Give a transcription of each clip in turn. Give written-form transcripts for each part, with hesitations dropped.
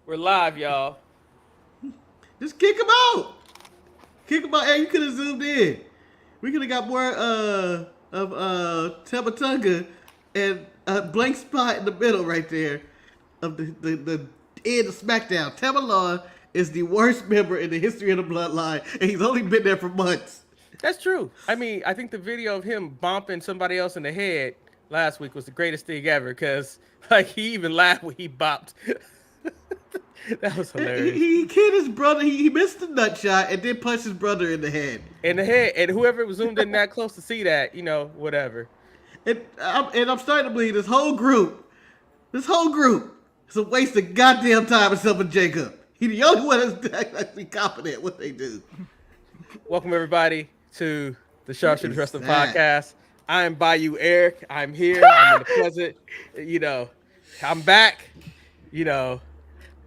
We're live, y'all. Just kick him out. Kick him out. Hey, you could have zoomed in. We could have got more of Tabatunga and a blank spot in the middle right there of the end of SmackDown. Tamalon is the worst member in the history of the Bloodline, and he's only been there for months. That's true. I mean, I think the video of him bumping somebody else in the head last week was the greatest thing ever because, like, he even laughed when he bopped. That was hilarious. He hit his brother. He missed the nut shot and then punched his brother in the head. In the head, and whoever was zoomed in that close to see that, whatever. And I'm starting to believe this whole group is a waste of goddamn time except for Jacob. He's the only one that's actually competent at what they do. Welcome, everybody, to the Sharpshooters Wrestling Podcast. I'm Bayou Eric. I'm here. I'm in the present. I'm back.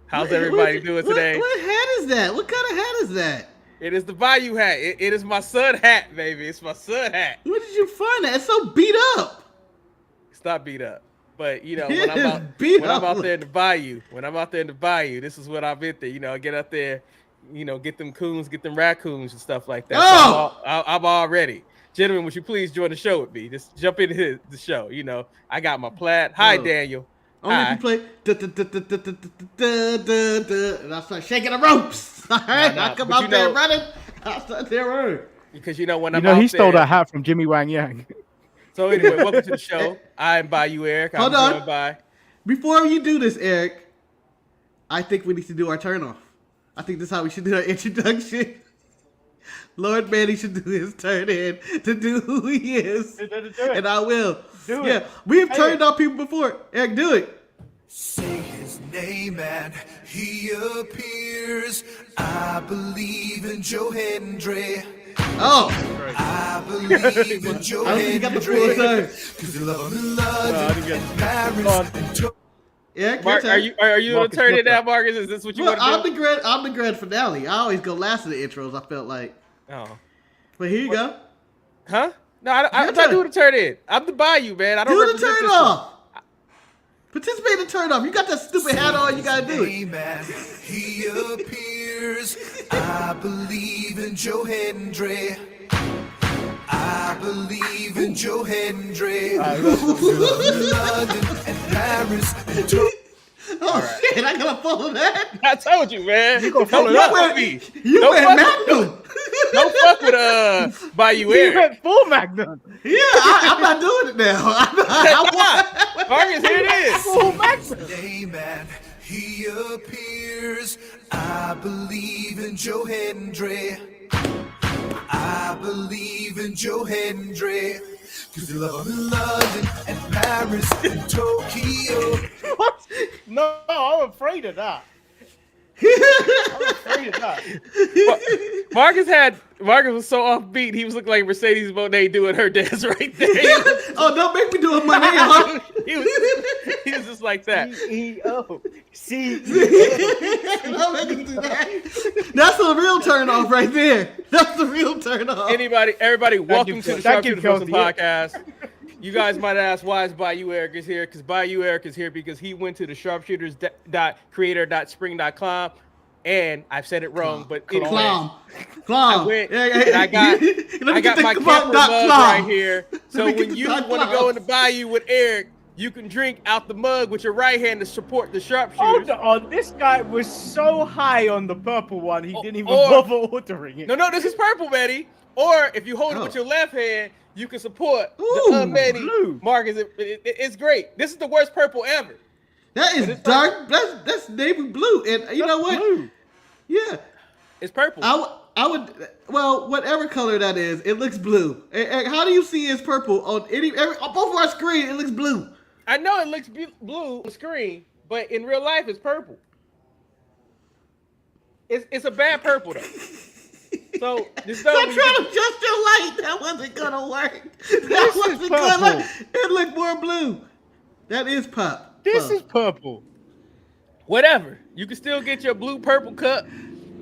How's everybody doing today? What hat is that? What kind of hat is that? It is the Bayou hat. It is my son hat, baby. It's my son hat. Where did you find that? It's so beat up. It's not beat up. But, when I'm out there in the Bayou, this is what I've been through. I get out there, get them coons, get them raccoons and stuff like that. Oh! So I'm all ready. Gentlemen, would you please join the show with me? Just jump into the show. I got my plaid. Hi, Daniel. Only if you play and I start shaking the ropes. All right, I come out there running. I start there running. Because when I'm out he stole that hat from Jimmy Wang Yang. So anyway, welcome to the show. I'm Bayou Eric. Hold on. Before you do this, Eric, I think we need to do our turn off. I think this is how we should do our introduction. Lord Manny should do his turn in to do who he is. And I will. Do it. We have turned off people before. Eric, do it. Say his name and he appears. I believe in Joe Hendry. Oh. I believe in Joe Hendry. Because you love him in London and Paris and Tokyo. Eric, Mark, are you going to turn it down, Marcus? Is this what you want to do? I'm the grand finale. I always go last in the intros, I felt like. Oh. But here you go. Huh? No, I'm not doing the turn in. I'm the Bayou, man. I don't do the turn off. Participate in the turn off. You got that stupid hat on. You got to do it. He appears. I believe in Joe Hendry. I believe in Joe Hendry. London and Paris and Tokyo. Oh, shit, I gotta follow that. I told you, man. You gonna follow that with me. You went Magnum. Don't fuck with Bayou Eric. You went full Magnum. Yeah, I'm not doing it now. Marcus, here it is. Full Magnum. Amen. He appears. I believe in Joe Hendry. I believe in Joe Hendry. Cause you love him in London and Paris and Tokyo. What? No, I'm afraid of that. I'm afraid of that. Marcus was so offbeat. He was looking like Mercedes Monet doing her dance right there. Oh, don't make me do it, my name. He was just like that. CEO. Don't make me do that. That's the real turn off right there. That's the real turn off. Everybody, welcome to the Sharpshooters Wrestling Podcast. You guys might ask why is Bayou Eric is here? Because Bayou Eric is here because he went to the sharpshooters.creator.spring.com, and I've said it wrong, but anyway, I went and I got my camper mug right here. So when you want to go in the Bayou with Eric, you can drink out the mug with your right hand to support the Sharpshooters. Hold on, this guy was so high on the purple one, he didn't even bother ordering it. No, this is purple, Manny. Or if you hold it with your left hand, you can support the Manny. Marcus, it's great. This is the worst purple ever. That is dark. That's navy blue. And you know what? Blue. Yeah. It's purple. I would, well, whatever color that is, it looks blue. And how do you see it's purple on on both of our screen? It looks blue. I know it looks blue on the screen, but in real life, it's purple. It's a bad purple though. So this I tried to adjust your light. That wasn't gonna work. That wasn't gonna. It looked more blue. That is pop. This is purple. Whatever. You can still get your blue purple cup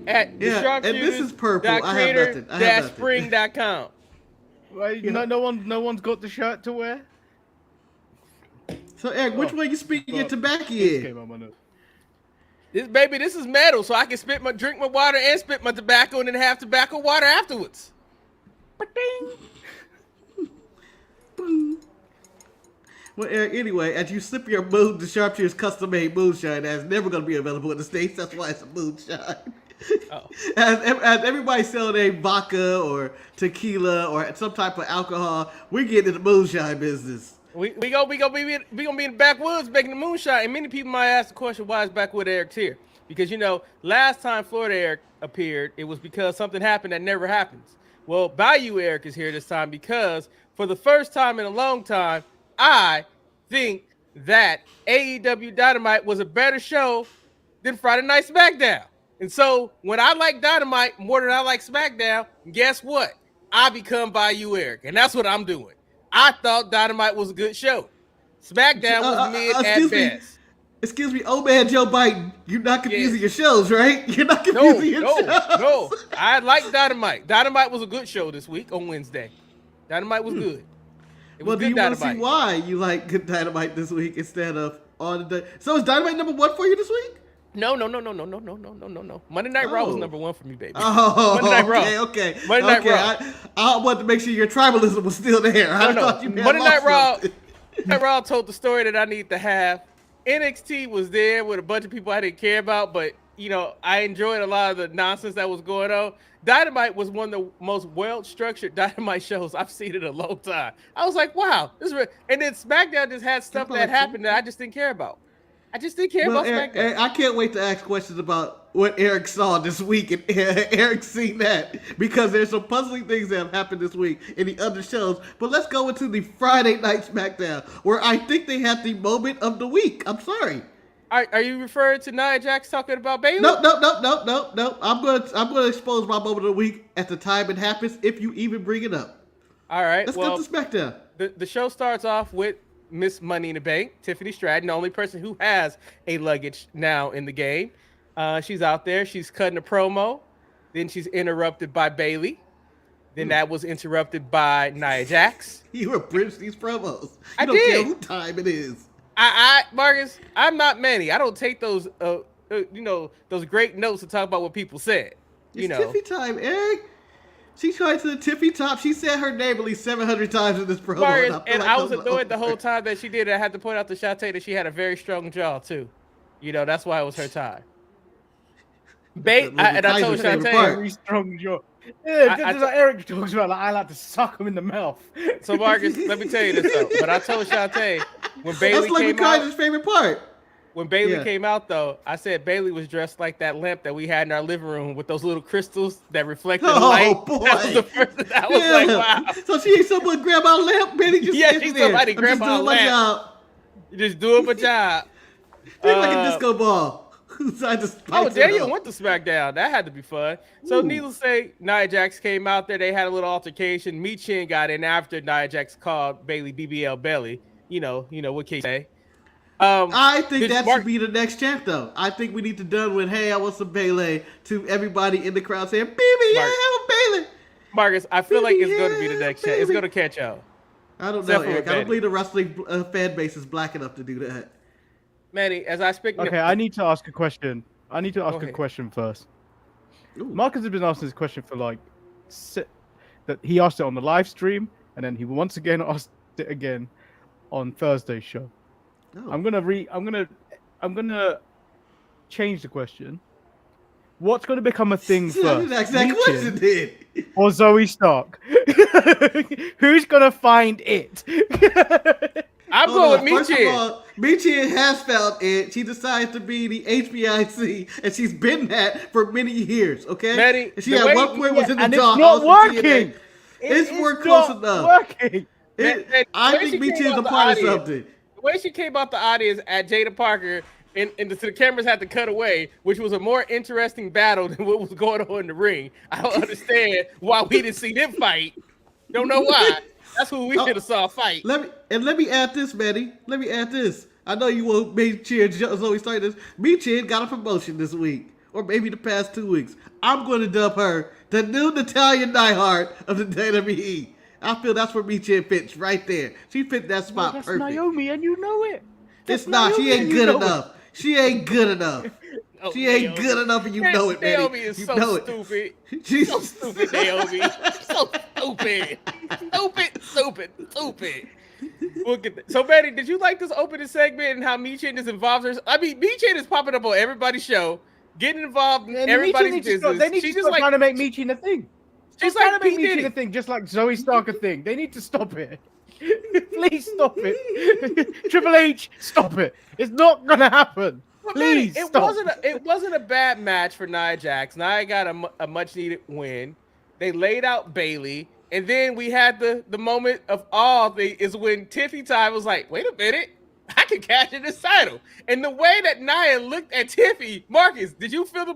at the and this is purple. I have nothing. Spring.com. Right, no one's got the shirt to wear. So Eric, which way you speaking your tobacco in? This is metal, so I can drink my water and spit my tobacco and then have tobacco water afterwards. Well, Eric, anyway, as you sip your moon, the Sharpshooters custom-made moonshine that's never going to be available in the States. That's why it's a moonshine. Oh. As everybody's selling a vodka or tequila or some type of alcohol, we're getting in the moonshine business. We gonna be in the backwoods making the moonshine. And many people might ask the question, why is Backwood Eric's here? Because, you know, last time Florida Eric appeared, it was because something happened that never happens. Well, Bayou Eric is here this time because for the first time in a long time, I think that AEW Dynamite was a better show than Friday Night SmackDown. And so when I like Dynamite more than I like SmackDown, guess what? I become Bayou Eric. And that's what I'm doing. I thought Dynamite was a good show. SmackDown was mid at best. Excuse me, old man Joe Biden, you're not confusing your shows, right? You're not confusing your shows. No, I like Dynamite. Dynamite was a good show this week on Wednesday. Dynamite was good. Well, do you want to see why you like good Dynamite this week instead of on the? So is Dynamite number 1 for you this week? No. Monday Night Raw was number 1 for me, baby. Oh, Monday Night Raw. Okay. Monday Night Raw. I wanted to make sure your tribalism was still there. I thought you Monday Night Raw. Monday Raw told the story that I need to have. NXT was there with a bunch of people I didn't care about, but you know I enjoyed a lot of the nonsense that was going on. Dynamite was one of the most well-structured Dynamite shows I've seen in a long time. I was like, wow, this is real. And then SmackDown just had stuff that happened that I just didn't care about. I just didn't care about SmackDown. I can't wait to ask questions about what Eric saw this week, and Eric's seen that because there's some puzzling things that have happened this week in the other shows. But let's go into the Friday Night SmackDown, where I think they had the moment of the week. I'm sorry. Are you referring to Nia Jax talking about Bayley? No. I'm gonna expose my moment of the week at the time it happens, if you even bring it up. All right. Let's go to SmackDown. The show starts off with Miss Money in the Bank, Tiffany Stratton, the only person who has a luggage now in the game. She's out there. She's cutting a promo. Then she's interrupted by Bayley. Then that was interrupted by Nia Jax. You abridged these promos. I don't did. care who time it is. Marcus, I'm not Manny. I don't take those, those great notes to talk about what people said. It's Tiffy time, Eric. She tried to the Tiffy top. She said her name at least 700 times in this promo. Marcus, and I was annoyed the whole time that she did it. I had to point out to Shantae that she had a very strong jaw, too. You know, that's why it was her time. And I told Shantae. Very strong jaw. Yeah, just like Eric talks about, like, I like to suck him in the mouth. So, Marcus, let me tell you this, though. But I told Shantae, when Bayley came out. That's favorite part. When Bayley came out, though, I said Bayley was dressed like that lamp that we had in our living room with those little crystals that reflected light. Oh, boy. That was the first thing I was like, wow. So she ain't someone grandma lamp, Bayley just she's somebody grandma lamp. You just doing my job. Like a disco ball. Daniel went to SmackDown. That had to be fun. So, needless to say, Nia Jax came out there. They had a little altercation. Michin got in after Nia Jax called Bayley BBL Belly. You know what can you say? I think that should be the next chant, though. I think we need to done with, hey, I want some Bayley, to everybody in the crowd saying, BBL Bayley. Marcus, I feel like it's going to be the next chant. It's going to catch y'all. I don't know, Eric. I don't believe the wrestling fan base is black enough to do that. Manny, as I speak. Okay, I need to ask a question. I need to ask a question first. Ooh. Marcus has been asking this question for that he asked it on the live stream, and then he once again asked it again on Thursday's show. Oh. I'm gonna change the question. What's gonna become a thing first? That's exactly what it did. Or Zoe Stark? Who's gonna find it? I'm going with First of all, Michin has found it. She decided to be the HBIC, and she's been that for many years. Okay, Manny, she at one point was in the dollhouse. It's not working. It's more close enough. I think Michin's a part of something. The way she came out the audience at Jada Parker, and the cameras had to cut away, which was a more interesting battle than what was going on in the ring. I don't understand why we didn't see them fight. Don't know why. That's who we should have saw fight. Let me add this, Manny. Let me add this. I know you won't Michin Zoe start this. Michin got a promotion this week, or maybe the past 2 weeks. I'm going to dub her the new Natalya Neidhart of the WWE. I feel that's where Michin fits right there. She fit that spot perfect. Naomi, and you know it. It's not. She ain't good enough. She ain't good enough. Oh, she ain't good enough, and you know it, Manny. Naomi is you so know stupid. She's so stupid, Naomi. So stupid. Stupid. We'll get that. So, Manny, did you like this opening segment and how Michin is involved? I mean, Michin is popping up on everybody's show, getting involved in everybody's business. They need to stop trying to make Michin a thing. She's trying like to make Michin a thing, just like Zoe Stark a thing. They need to stop it. Please stop it. Triple H, stop it. It's not gonna happen. Please stop. It wasn't a bad match for Nia Jax. Nia got a much needed win. They laid out Bayley, and then we had the moment of awe is when Tiffy Time was like, "Wait a minute, I can cash in this title." And the way that Nia looked at Tiffy, Marcus, did you feel the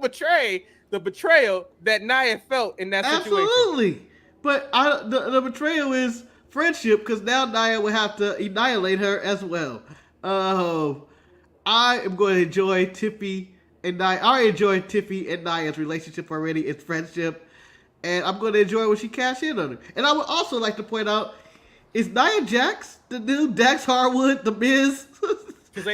betrayal that Nia felt in that situation? Absolutely. But the betrayal is friendship, because now Nia will have to annihilate her as well. I am going to enjoy Tiffy and Nia. I enjoy Tiffy and Nia's relationship already. It's friendship. And I'm going to enjoy when she cash in on her. And I would also like to point out, is Nia Jax the new Dax Harwood, the Miz?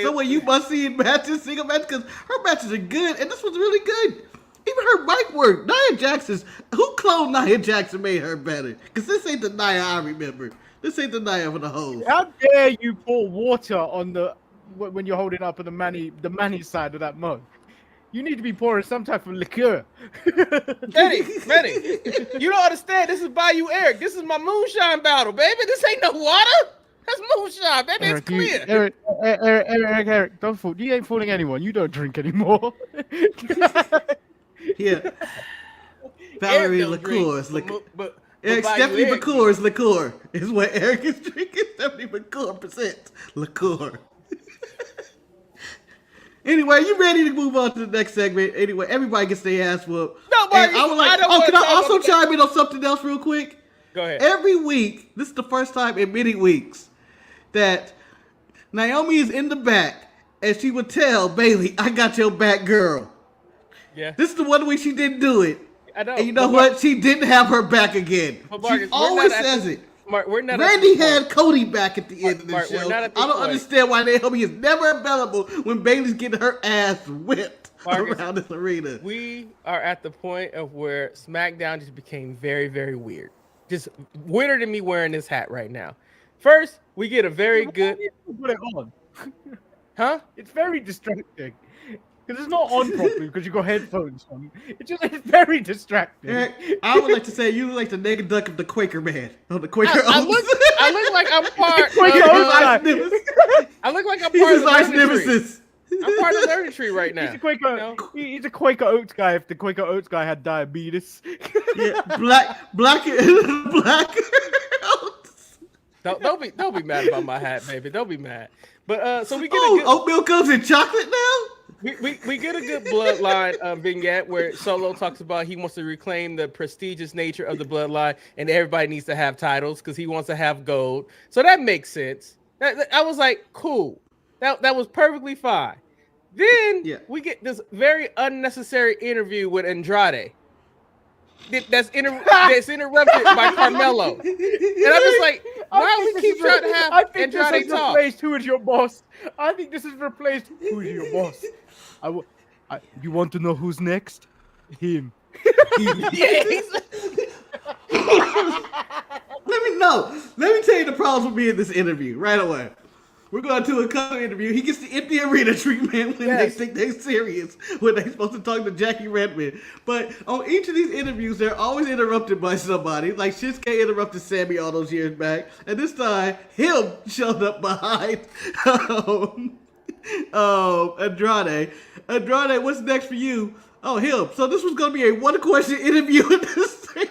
Someone you must see in matches, single matches, because her matches are good, and this was really good. Even her mic work. Nia Jax who cloned Nia Jax and made her better? Because this ain't the Nia I remember. This ain't the Nia for the hoes. How dare you pour water on when you're holding up on the Manny side of that mug? You need to be pouring some type of liqueur. Manny, you don't understand. This is Bayou Eric. This is my moonshine bottle, baby. This ain't no water. That's moonshine, baby. Eric, it's clear. Eric, don't fool. You ain't fooling anyone. You don't drink anymore. Yeah. Valerie liqueurs. Eric, Stephanie McClure's liqueur is what Eric is drinking. Stephanie McClure % liqueur. Anyway, you ready to move on to the next segment? Anyway, everybody gets their ass whooped. No, Marcus, can I also chime in on something else real quick? Go ahead. Every week, this is the first time in many weeks that Naomi is in the back and she would tell Bayley, "I got your back, girl." Yeah. This is the one week she didn't do it. I know. And you know what? She didn't have her back again. Marcus, she always says it. We're not Randy had Cody back at the end of the show. I don't understand why Naomi is never available when Bayley's getting her ass whipped around this arena. We are at the point of where SmackDown just became very, very weird. Just weirder than me wearing this hat right now. First, we get a very good. Put it on. Huh? It's very distracting. Because it's not on properly because you got headphones on. It's very distracting. Eric, I would like to say you look like the naked duck of the Quaker man. Oh, the Quaker Oats. I look like I'm part Quaker Oats. I look like I'm part of the ice nemesis. I'm part of the learning tree right now. He's a Quaker Oats guy if the Quaker Oats guy had diabetes. Yeah, black Oats. Don't be mad about my hat, baby. Don't be mad. But so we get oatmeal comes in chocolate now? We get a good bloodline vignette where Solo talks about he wants to reclaim the prestigious nature of the bloodline and everybody needs to have titles because he wants to have gold. So that makes sense. I was like, cool. That was perfectly fine. Then we get this very unnecessary interview with Andrade. That's interrupted by Carmelo. And I'm just like, why we keep trying to have Andrade talk? Replaced who is your boss? I think this is replaced who is your boss. You want to know who's next? Him. Let me tell you the problems with me in this interview right away. We're going to a cover interview. He gets the empty arena treatment when they think they're serious, when they're supposed to talk to Jackie Redmond. But on each of these interviews, they're always interrupted by somebody. Like Shinsuke interrupted Sammy all those years back. And this time, him showed up behind Andrade. Andrade, what's next for you? Oh, him. So this was going to be a one-question interview.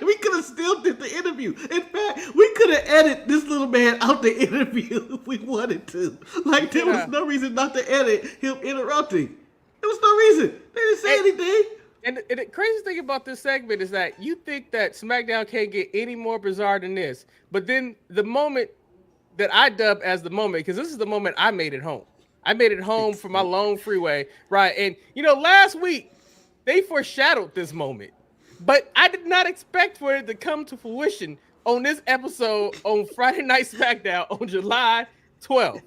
We could have still did the interview. In fact, we could have edited this little man out the interview if we wanted to. Like, there was no reason not to edit him interrupting. There was no reason. They didn't say anything. And the crazy thing about this segment is that you think that SmackDown can't get any more bizarre than this. But then the moment that I dub as the moment, because this is the moment I made it home. I made it home from my long freeway, right? And, last week, they foreshadowed this moment. But I did not expect for it to come to fruition on this episode on Friday Night SmackDown on July 12th.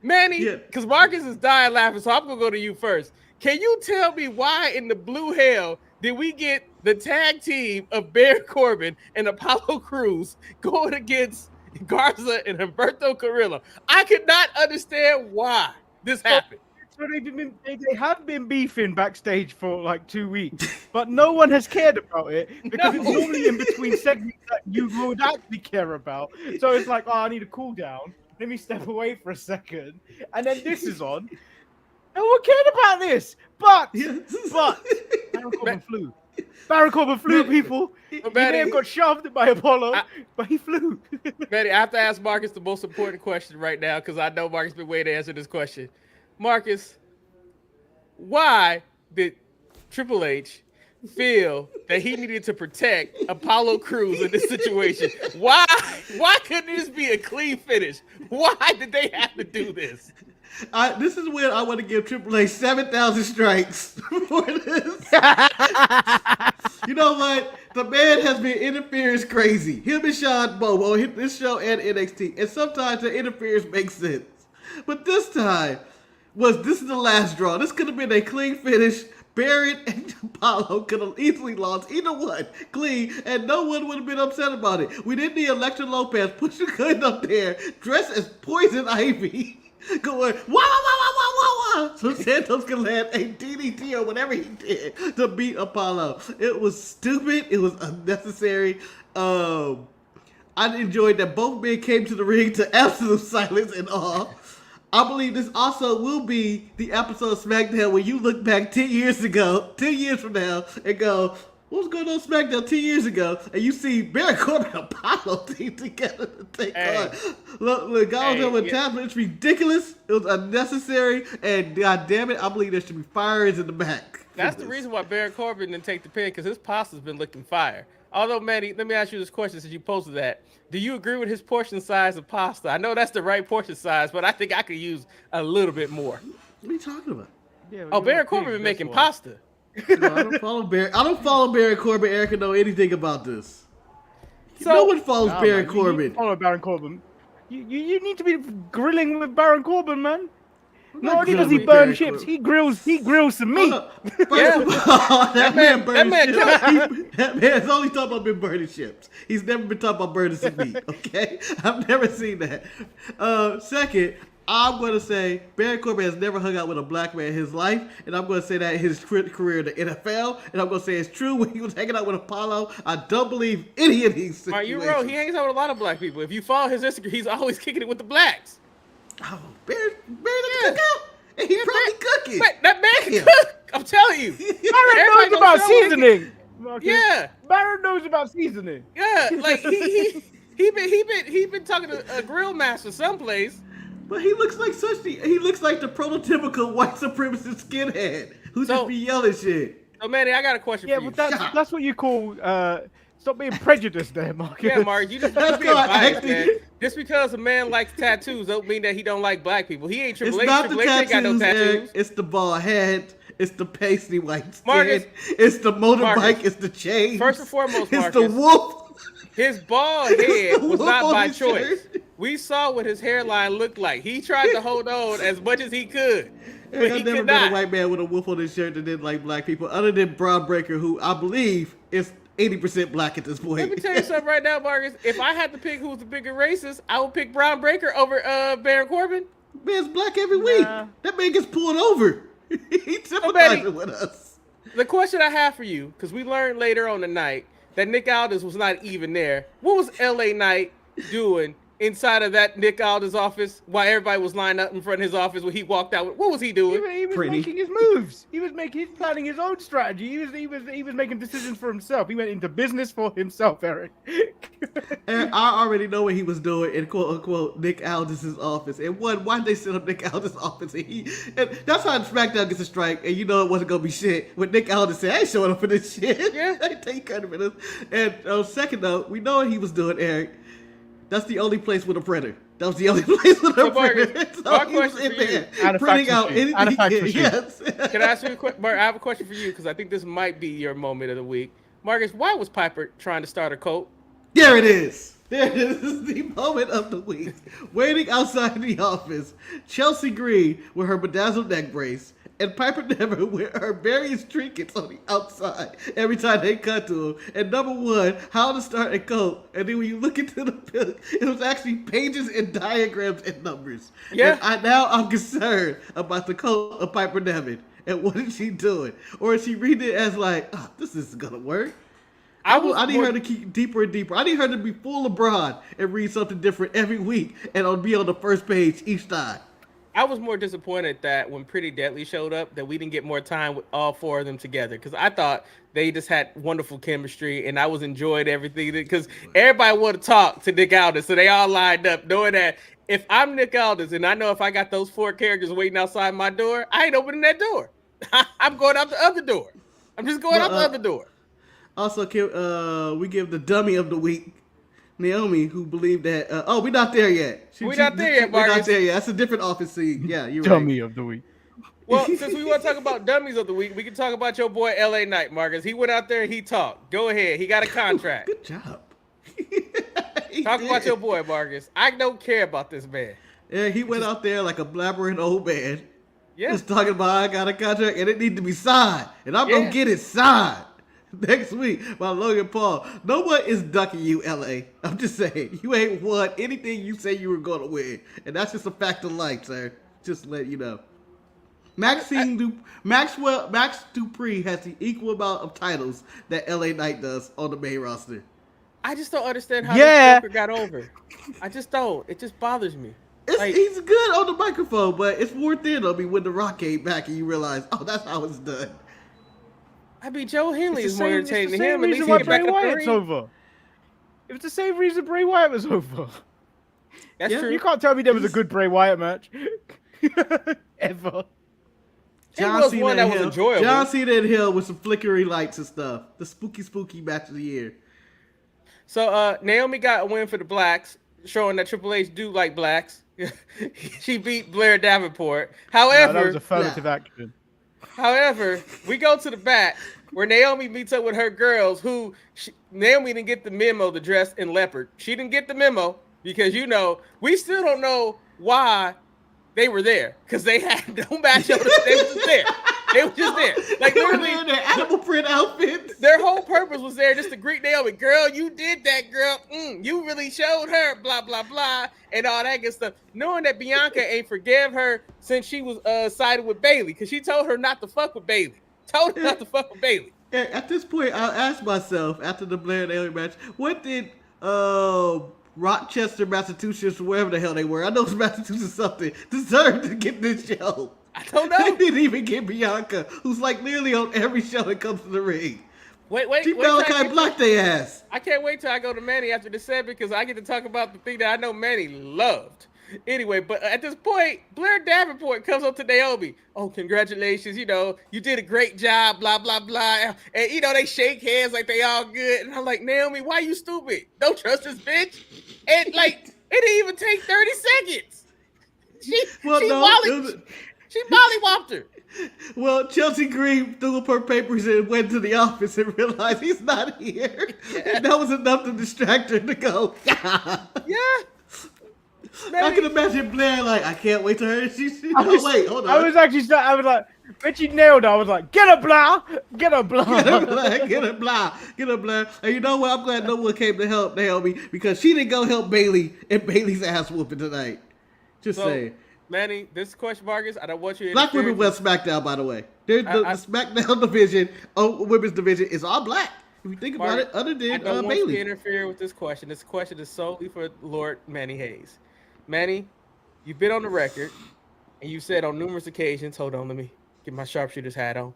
Manny, because Marcus is dying laughing, so I'm going to go to you first. Can you tell me why in the blue hell did we get the tag team of Baron Corbin and Apollo Crews going against Garza and Humberto Carrillo? I could not understand why this happened. So they have been beefing backstage for like 2 weeks, but no one has cared about it because it's normally in between segments that you would actually care about. So it's like, oh, I need a cool down. Let me step away for a second, and then this is on. No one cared about this, but Baron Corbin flew. Baron Corbin flew, people. He may have got shoved by Apollo, but he flew. Manny, I have to ask Marcus the most important question right now because I know Marcus been waiting to answer this question. Marcus, why did Triple H feel that he needed to protect Apollo Crews in this situation? Why couldn't this be a clean finish? Why did they have to do this? This is where I want to give Triple H 7,000 strikes for this. You know what? The man has been interference crazy. Him and Sean Bobo, this show and NXT, and sometimes the interference makes sense. But this time, this is the last draw. This could have been a clean finish. Baron and Apollo could have easily lost either one clean, and no one would have been upset about it. We didn't need Elektra Lopez pushing Good up there, dressed as Poison Ivy, going, wah, wah, wah, wah, wah, wah, so Santos can land a DDT or whatever he did to beat Apollo. It was stupid. It was unnecessary. I enjoyed that both men came to the ring to absolute silence and awe. I believe this also will be the episode of SmackDown where you look back 10 years ago, 10 years from now, and go, what was going on SmackDown 10 years ago? And you see Baron Corbin and Apollo team together to take on. Look, God was with Tasman. It's ridiculous. It was unnecessary. And God damn it, I believe there should be fires in the back. That's the reason why Baron Corbin didn't take the pin, because his pasta's been looking fire. Although, Manny, let me ask you this question since you posted that. Do you agree with his portion size of pasta? I know that's the right portion size, but I think I could use a little bit more. What are you talking about? Yeah, Baron Corbin been making pasta. No, I don't follow Baron. I don't follow Baron Corbin. Erica know anything about this. No one follows Baron Corbin. You follow Baron Corbin. You need to be grilling with Baron Corbin, man. Not only does he burn chips, he grills some meat. That man burns chips. That man's only talking about been burning chips. He's never been talking about burning some meat. Okay, I've never seen that. Second, I'm going to say Baron Corbin has never hung out with a black man in his life, and I'm going to say that in his career in the NFL, and I'm going to say it's true when he was hanging out with Apollo. I don't believe any of these situations. You're wrong. He hangs out with a lot of black people. If you follow his Instagram, he's always kicking it with the blacks. Oh, Baron cook out? And he probably cooking. That man can cook. I'm telling you. Baron knows about seasoning. Yeah. Baron knows about seasoning. Yeah, like he been talking to a grill master someplace. But he looks like he looks like the prototypical white supremacist skinhead who just be yelling shit. So Manny, I got a question for you. Yeah, but that's what you call stop being prejudiced there, Mark. Yeah, Mark, you just being biased, man. Just because a man likes tattoos don't mean that he don't like black people. He ain't Triple H. Triple H ain't got no tattoos. It's the bald head. It's the pasty white skin. Marcus, it's the motorbike. It's the chain. First and foremost, Marcus. It's the wolf. His bald head was not by choice. We saw what his hairline looked like. He tried to hold on as much as he could. But I've never met a white man with a wolf on his shirt that didn't like black people, other than Braun Breaker, who I believe is 80% black at this point. Let me tell you something right now, Marcus. If I had to pick who's the bigger racist, I would pick Braun Breaker over Baron Corbin. Man's black every week. That man gets pulled over. He's sympathizing with us. The question I have for you, because we learned later on the night that Nick Aldis was not even there. What was LA Knight doing inside of that Nick Aldis office while everybody was lined up in front of his office when he walked out? What was he doing? He was making his moves. He was planning his own strategy. He was making decisions for himself. He went into business for himself, Eric. And I already know what he was doing in quote unquote Nick Aldis's office. And why did they set up Nick Aldis' office? And that's how SmackDown gets a strike. And you know it wasn't gonna be shit when Nick Aldis said, "I ain't showing up for this shit." Yeah, I take credit for this. And second though, we know what he was doing, Eric. That's the only place with a printer. That was the only place with a printer. So he was in there printing out anything. Yes. Can I ask you a question? Mark, I have a question for you because I think this might be your moment of the week. Marcus, why was Piper trying to start a cult? There it is. There it is. This is the moment of the week. Waiting outside the office, Chelsea Green with her bedazzled neck brace and Piper never wear her various trinkets on the outside every time they cut to him. And number one, how to start a cult. And then when you look into the book, it was actually pages and diagrams and numbers. Yeah. And now I'm concerned about the cult of Piper Nevin. And what is she doing? Or is she reading it as like, oh, this isn't going to work? I need her to keep deeper and deeper. I need her to be full LeBron and read something different every week and I'll be on the first page each time. I was more disappointed that when Pretty Deadly showed up, that we didn't get more time with all four of them together. Because I thought they just had wonderful chemistry, and I was enjoying everything. Because everybody wanted to talk to Nick Aldis, so they all lined up, knowing that if I'm Nick Aldis, and I know if I got those four characters waiting outside my door, I ain't opening that door. I'm going out the other door. I'm just going out the other door. Also, we give the dummy of the week, Naomi, who believed that. We're not there yet. We're not there yet, Marcus. We're not there yet. That's a different office scene. Yeah, you're dummy of the week. Well, since we want to talk about dummies of the week, we can talk about your boy LA Knight, Marcus. He went out there and he talked. Go ahead. He got a contract. Good job. Talk about your boy, Marcus. I don't care about this man. Yeah, he went out there like a blabbering old man. Yeah. Just talking about I got a contract and it needs to be signed. And I'm going to get it signed next week by Logan Paul. No one is ducking you, LA. I'm just saying. You ain't won anything you say you were going to win. And that's just a fact of life, sir. Just to let you know. Max Dupree has the equal amount of titles that LA Knight does on the main roster. I just don't understand how this Joker got over. I just don't. It just bothers me. He's good on the microphone, but it's more thin on me when the Rock came back and you realize, oh, that's how it's done. I mean, Joe Henley is more entertaining than him. At least he can back Wyatt's over. It was the same reason Bray Wyatt was over. That's true. You can't tell me there was a good Bray Wyatt match. Ever. John Cena and Hill with some flickery lights and stuff. The spooky match of the year. So Naomi got a win for the Blacks, showing that Triple H do like blacks. She beat Blair Davenport. However, that was affirmative action. However, we go to the back where Naomi meets up with her girls who Naomi didn't get the memo to dress in leopard. She didn't get the memo because, we still don't know why they were there because they had no match up. They were just there. They were just there. Like, literally, in their animal print outfits. Their whole purpose was there just to greet Naomi. Girl, you did that, girl. You really showed her, blah, blah, blah, and all that good stuff. Knowing that Bianca ain't forgave her since she was sided with Bayley because she told her not to fuck with Bayley. Told her not to fuck with Bayley. At this point, I'll ask myself, after the Blair and Naomi match, what did Rochester, Massachusetts, wherever the hell they were, I know it's Massachusetts something, deserve to get this show? I don't know. They didn't even get Bianca, who's like literally on every show that comes to the ring. Wait. She Malachi Black they ass. I can't wait till I go to Manny after this set because I get to talk about the thing that I know Manny loved. Anyway, but at this point, Blair Davenport comes up to Naomi. Oh, congratulations. You did a great job, blah, blah, blah. And, they shake hands like they all good. And I'm like, Naomi, why you stupid? Don't trust this bitch. And, it didn't even take 30 seconds. She mollywopped her. Well, Chelsea Green threw up her papers and went to the office and realized he's not here. Yeah. And that was enough to distract her to go, yeah. I can imagine Blair I can't wait to her. Wait, hold on. I was like, when she nailed her, I was like, get her, Blair! Get her, Blair! Get her, Blair. And you know what? I'm glad no one came to help Naomi because she didn't go help Bayley and Bayley's ass whooping tonight. Just saying. Manny, this question, Marcus, I don't want you to Black women went SmackDown, by the way. The SmackDown division, women's division, is all black. If you think about it, other than Bayley. I don't want you to interfere with this question. This question is solely for Lord Manny Hayes. Manny, you've been on the record, and you said on numerous occasions, hold on, let me get my Sharpshooters hat on.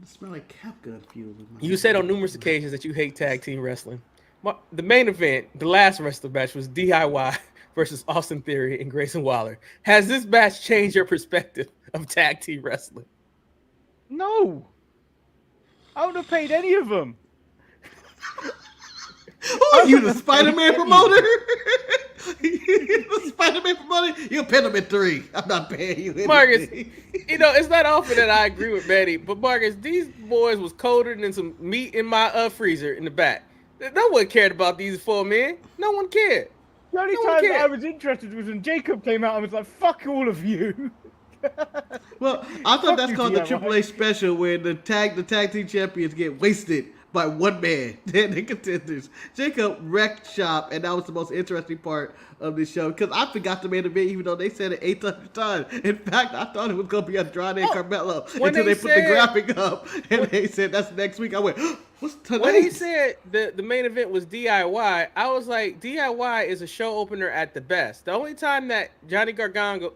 It smells like cap gun fuel. You said on numerous occasions that you hate tag team wrestling. The main event, the last wrestling match, was DIY versus Austin Theory and Grayson Waller. Has this match changed your perspective of tag team wrestling? No. I would have paid any of them. Oh, you the Spider-Man promoter? The Spider-Man promoter? You'll pay them at 3. I'm not paying you anything. Marcus, it's not often that I agree with Manny, but Marcus, these boys was colder than some meat in my freezer in the back. No one cared about these 4 men. No one cared. The only time I was interested was when Jacob came out and was like, fuck all of you. Well, I thought that's called the Triple H special, where the tag team champions get wasted by one man. Then the contenders. Jacob wrecked shop, and that was the most interesting part of this show, because I forgot the main event, even though they said it 800 times. In fact, I thought it was going to be Andrade and Carmelo until they put the graphic up, and they said that's next week. I went, what's tonight? When he said the main event was DIY, I was like, DIY is a show opener at the best. The only time that Johnny Gargano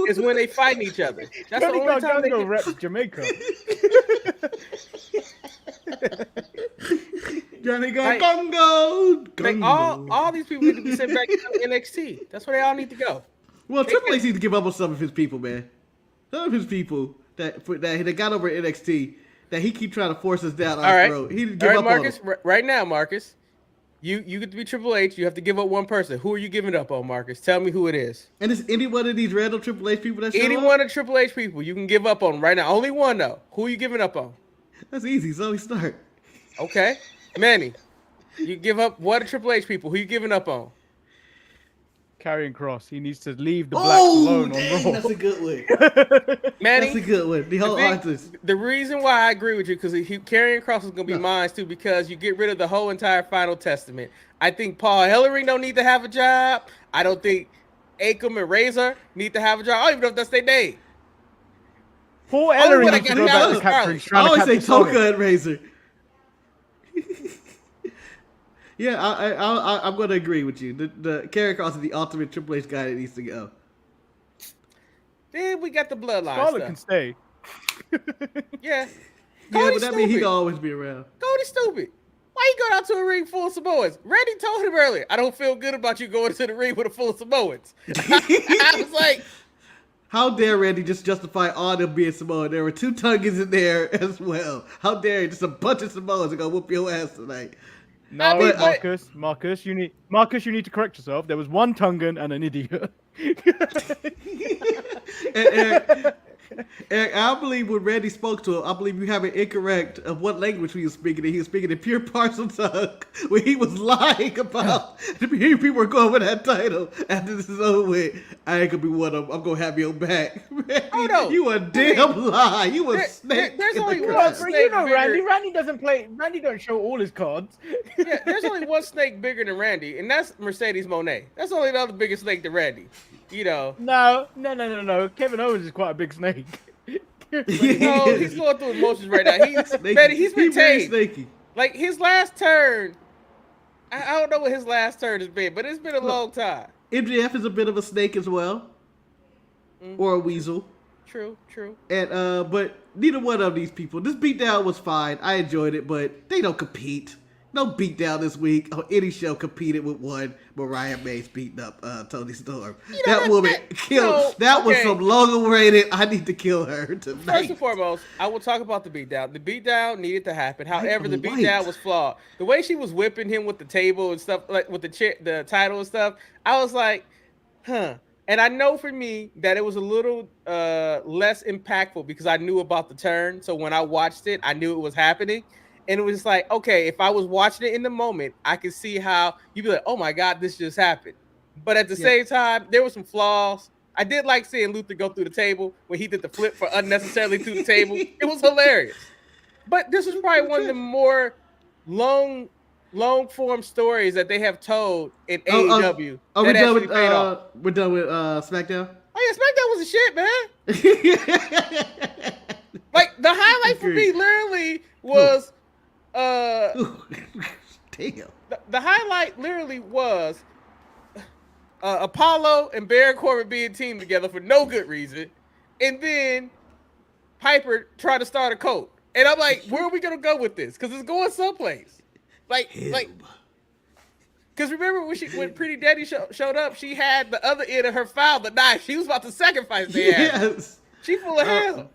is when they fighting each other. That's Johnny the only time they reps Jamaica. Johnny Gargano. Like all these people need to be sent back to NXT. That's where they all need to go. Well, Triple H needs to give up on some of his people, man. Some of his people that got over NXT that he keep trying to force us down our throat. He need to give up Marcus, on them. Right now, Marcus, you get to be Triple H. You have to give up one person. Who are you giving up on, Marcus? Tell me who it is. And it's any one of these random Triple H people that show up? Any one of Triple H people you can give up on right now. Only one, though. Who are you giving up on? That's easy. So we start. Okay. Manny, you give up one of Triple H people. Who you giving up on? Karrion Kross. He needs to leave the Blacks alone on Raw. That's a good one. Manny, that's a good one. The whole artist. The reason why I agree with you, because Karrion Kross is going to be mine too, because you get rid of the whole entire Final Testament. I think Paul Ellering don't need to have a job. I don't think Akam and Razor need to have a job. I don't even know if that's their name. Paul Ellering needs to go back to capturing. I always say Toka and Razor. Yeah, I'm going to agree with you. The Karrion Kross is the ultimate Triple H guy that needs to go. Then we got the bloodline Scarlett stuff. can stay. Yeah. Yeah, but that means he can always be around. Cody's stupid. Why you going out to a ring full of Samoans? Randy told him earlier, I don't feel good about you going to the ring with a full of Samoans. I was like, how dare Randy just justify all them being Samoan? There were 2 Tongans in there as well. How dare you? Just a bunch of Samoans are going to whoop your ass tonight. No, Marcus, you need to correct yourself. There was 1 Tongan and an idiot. Eric, I believe when Randy spoke to him, I believe you have it incorrect of what language he was speaking in. He was speaking in pure parcel tongue, where he was lying about the people were going with that title. After this is over with, I ain't gonna be one of them. I'm gonna have your back. Randy, you a damn lie. You a snake. There's only one snake. You know, Randy doesn't play. Randy don't show all his cards. Yeah, there's only one snake bigger than Randy, and that's Mercedes Moné. That's only the other biggest snake than Randy. You know. No. Kevin Owens is quite a big snake. No, he's going through emotions right now. He's been tamed. Like his last turn, I don't know what his last turn has been, but it's been a long time. MJF is a bit of a snake as well, or a weasel. True. And but neither one of these people. This beatdown was fine. I enjoyed it, but they don't compete. No beatdown this week on any show competed with one. Mariah Mays beating up Toni Storm. That woman killed. That was some long-awaited. I need to kill her tonight. First and foremost, I will talk about the beatdown. The beatdown needed to happen. However, the beatdown was flawed. The way she was whipping him with the table and stuff, like with the title and stuff, I was like, huh. And I know for me that it was a little less impactful because I knew about the turn. So when I watched it, I knew it was happening. And it was like, okay, if I was watching it in the moment, I could see how you'd be like, oh my God, this just happened. But at the same time, there were some flaws. I did like seeing Luther go through the table when he did the flip for unnecessarily through the table. It was hilarious. But this was probably one of the more long form stories that they have told in AEW. We're done with SmackDown? Oh yeah, SmackDown was a shit, man. Like the highlight for me literally was damn. The highlight literally was Apollo and Baron Corbin being teamed together for no good reason, and then Piper tried to start a cult. And I'm like, where are we gonna go with this? Because it's going someplace. Like, because remember when Pretty Daddy showed up, she had the other end of her file, the knife. She was about to sacrifice their ass. She full of hell.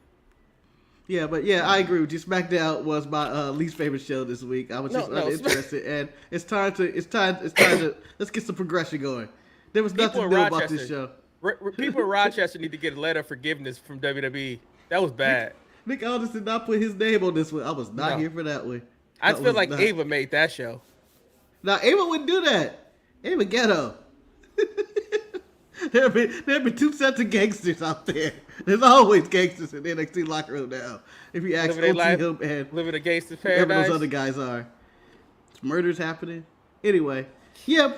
Yeah, but yeah, I agree with you. SmackDown was my least favorite show this week. I was just uninterested, and it's time to let's get some progression going. There was nothing new about this show. People in Rochester need to get a letter of forgiveness from WWE. That was bad. Nick Aldis did not put his name on this one. I was not here for that one. I feel like Ava made that show. Now Ava wouldn't do that. Even ghetto. There'll be two sets of gangsters out there. There's always gangsters in the NXT locker room now. If you ask him and living a gangster whoever paradise. those other guys are. It's murders happening. Anyway, yeah,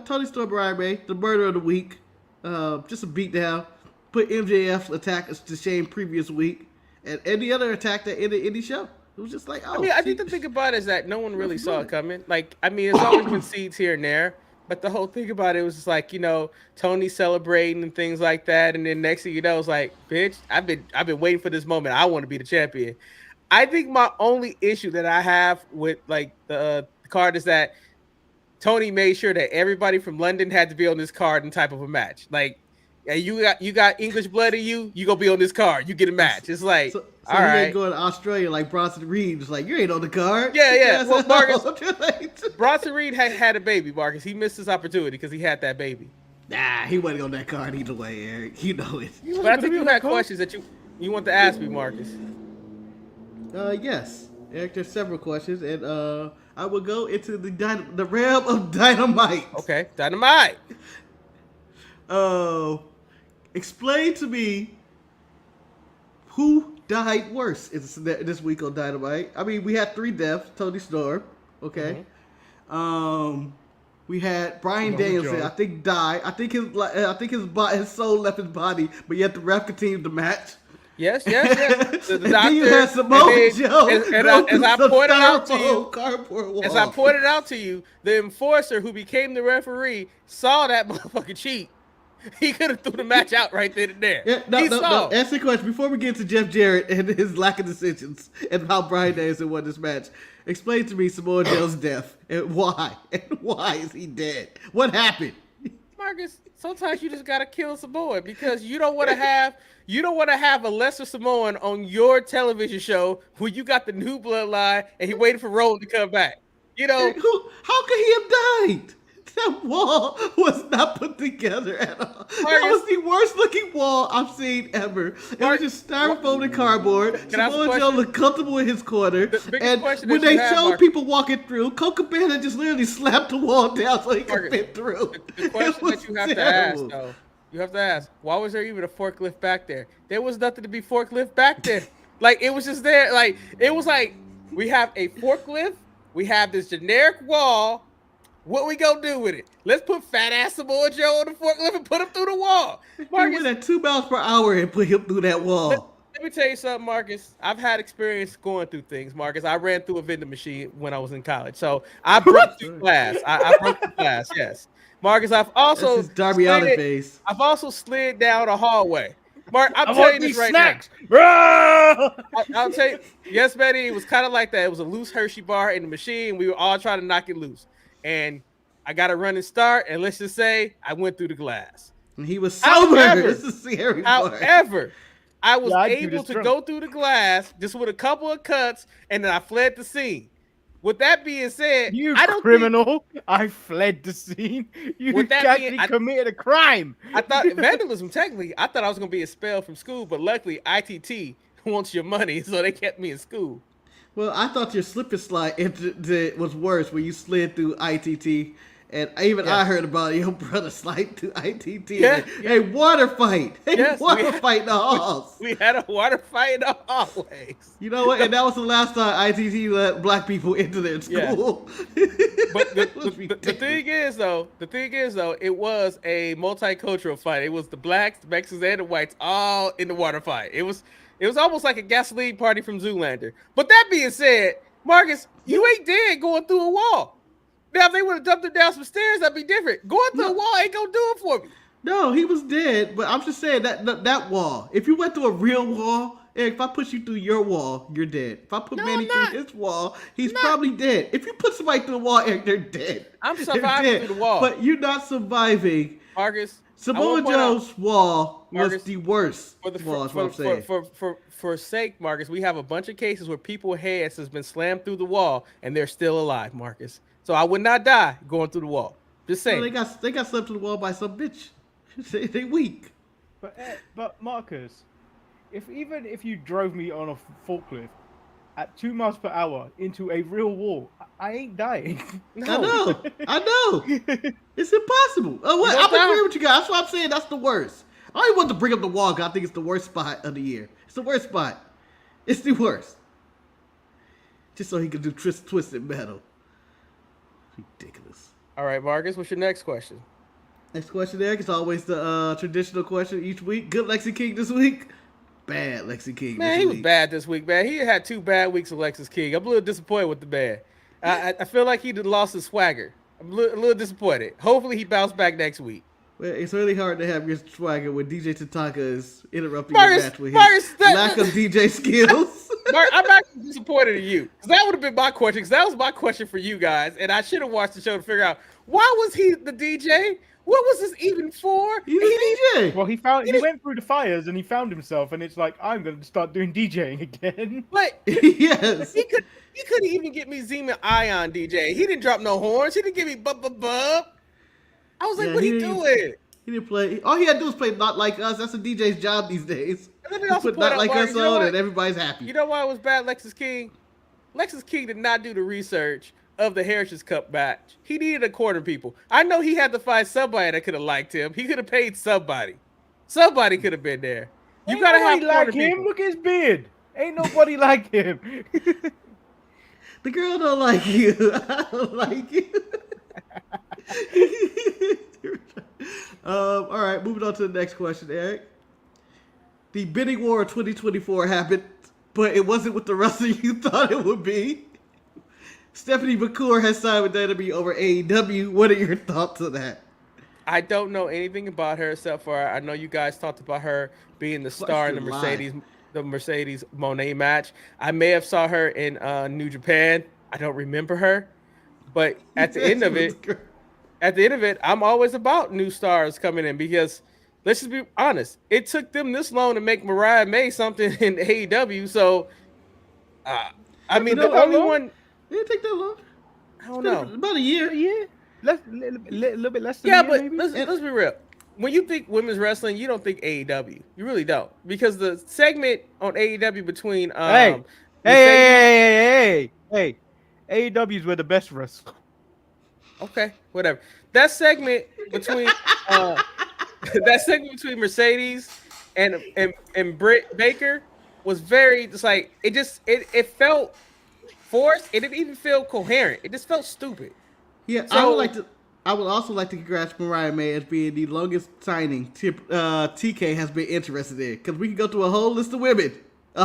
Tony Storm, Brian May, the murder of the week. Just a beatdown. Put MJF's attack to shame previous week. And any other attack that ended any show. It was just like, oh. I think the thing about it is that no one really saw it coming. Like, it's always been seeds here and there. But the whole thing about it was just like, Tony celebrating and things like that. And then next thing you know, it's like, bitch, I've been waiting for this moment. I want to be the champion. I think my only issue that I have with like the card is that Tony made sure that everybody from London had to be on this card in type of a match. Like, yeah, you got English blood in you gonna be on this card. You get a match. It's like, so all he right. ain't going to Australia like Bronson Reed. It's like, you ain't on the card. Yeah. Well, Marcus, Bronson Reed had a baby, Marcus. He missed his opportunity because he had that baby. Nah, he wasn't on that card either way, Eric. You know it. But I think you had questions that you want to ask me, Marcus. Yes, Eric. There's several questions, and I will go into the realm of Dynamite. Okay, Dynamite. Explain to me who died worse this week on Dynamite. We had 3 deaths. Tony Storm, okay. Mm-hmm. We had Bryan Danielson. I think died. I think his soul left his body, but yet the ref continued the match. Yes. The doctor. You had Samoa Joe. As I pointed out to you, the enforcer who became the referee saw that motherfucker cheat. He could have threw the match out right then and there. Yeah, no. Ask the question before we get to Jeff Jarrett and his lack of decisions and how Bryan Danielson won this match. Explain to me Samoa Joe's death and why. And why is he dead? What happened? Marcus, sometimes you just gotta kill Samoa because you don't want to have a lesser Samoan on your television show when you got the new bloodline and he waited for Rowan to come back. How could he have died? That wall was not put together at all. Marcus, that was the worst looking wall I've seen ever. It was just styrofoam and cardboard. Samoa Joe looked comfortable in his corner. And when they showed people walking through, Coca Cabana just literally slapped the wall down so he could fit through. The question that you have to ask, though, you have to ask, why was there even a forklift back there? There was nothing to be forklift back there. Like, it was just there. Like, it was like, we have a forklift, we have this generic wall. What we gonna do with it? Let's put fat ass Samoa Joe on the forklift and put him through the wall. Marcus, he went at 2 miles per hour and put him through that wall. Let me tell you something, Marcus. I've had experience going through things, Marcus. I ran through a vending machine when I was in college, so I broke through glass. I broke through glass. Yes, Marcus. I've also I've also slid down a hallway. Mark, I'm telling you this right now. I'll tell you. Yes, Betty. It was kind of like that. It was a loose Hershey bar in the machine. We were all trying to knock it loose. And I got a running start, and let's just say I went through the glass. And he was sober. This is scary. However, I was able to go through the glass just with a couple of cuts, and then I fled the scene. With that being said, I fled the scene. You actually committed a crime. I thought vandalism, technically, I thought I was going to be expelled from school, but luckily ITT wants your money, so they kept me in school. Well, I thought your slip and slide was worse when you slid through ITT, and I heard about your brother slide through ITT. Yeah, a water fight. Water fight in the halls. We had a water fight in the hallways. You know what? And that was the last time ITT let black people into their school. Yeah. But the thing is, though, it was a multicultural fight. It was the blacks, the Mexicans, and the whites all in the water fight. It was almost like a gasoline party from Zoolander. But that being said, Marcus, you ain't dead going through a wall. Now, if they would have dumped him down some stairs, that'd be different. Going through a wall ain't gonna do it for me. No, he was dead, but I'm just saying that wall. If you went through a real wall, Eric, if I push you through your wall, you're dead. If I put Manny through his wall, he's probably dead. If you put somebody through the wall, Eric, they're dead. I'm surviving through the wall. But you're not surviving. Marcus, Samoa Joe's wall was the worst wall, is what I'm saying. For sake, Marcus, we have a bunch of cases where people's heads has been slammed through the wall and they're still alive, Marcus. So I would not die going through the wall. Just saying. Well, they got slammed through the wall by some bitch. They weak. But Marcus, even if you drove me on a forklift at 2 miles per hour into a real wall, I ain't dying. No. I know. It's impossible. I agree with you guys. That's why I'm saying that's the worst. I don't even want to bring up the wall because I think it's the worst spot of the year. It's the worst spot. It's the worst. Just so he could do Twisted Metal. Ridiculous. All right, Marcus, what's your next question? Next question, Eric, is always the traditional question each week. Good Lexi King this week? Bad Lexi King man, he was bad this week, man. He had 2 bad weeks of Lexus King. I'm a little disappointed with the man. I feel like he lost his swagger. I'm a little disappointed. Hopefully he bounced back next week. Well, it's really hard to have your swagger when DJ Tatanka is interrupting your match with his lack of DJ skills. Mark, I'm actually disappointed in you. Because that would have been my question. Because that was my question for you guys. And I should have watched the show to figure out, why was he the DJ? What was this even for? He's a DJ. Well, he went through the fires and he found himself, and it's like, I'm going to start doing DJing again. But yes. He couldn't even get me Zima Ion DJ. He didn't drop no horns. He didn't give me bub. I was like, what are you doing? He didn't play. All he had to do was play Not Like Us. That's a DJ's job these days. And then also put Not Like Us on and everybody's happy. You know why it was bad, Lexus King? Lexus King did not do the research of the Heritage Cup match. He needed a quarter people. I know he had to find somebody that could have liked him. He could have paid somebody. Somebody could have been there. You gotta have quarter people. Look at his beard. Ain't nobody like him. The girl don't like you. I don't like you. All right, moving on to the next question, Eric. The bidding war of 2024 happened, but it wasn't with the wrestler you thought it would be. Stephanie McClure has signed with WWE over AEW. What are your thoughts on that? I don't know anything about her except for I know you guys talked about her being the star in the Mercedes Moné match. I may have saw her in New Japan. I don't remember her, but at the end of it, I'm always about new stars coming in because let's just be honest. It took them this long to make Mariah May something in AEW. So, I mean, the only one. It didn't take that long. I don't know. About a year. A little bit less than a year, but maybe? let's be real. When you think women's wrestling, you don't think AEW. You really don't. Because the segment on AEW between hey, AEW is where the best wrestle. Okay, whatever. That segment between Mercedes and Britt Baker was very just like it felt forced. It didn't even feel coherent. It just felt stupid. Yeah, so, I would also like to congrats Mariah May as being the longest signing TK has been interested in, because we can go through a whole list of women who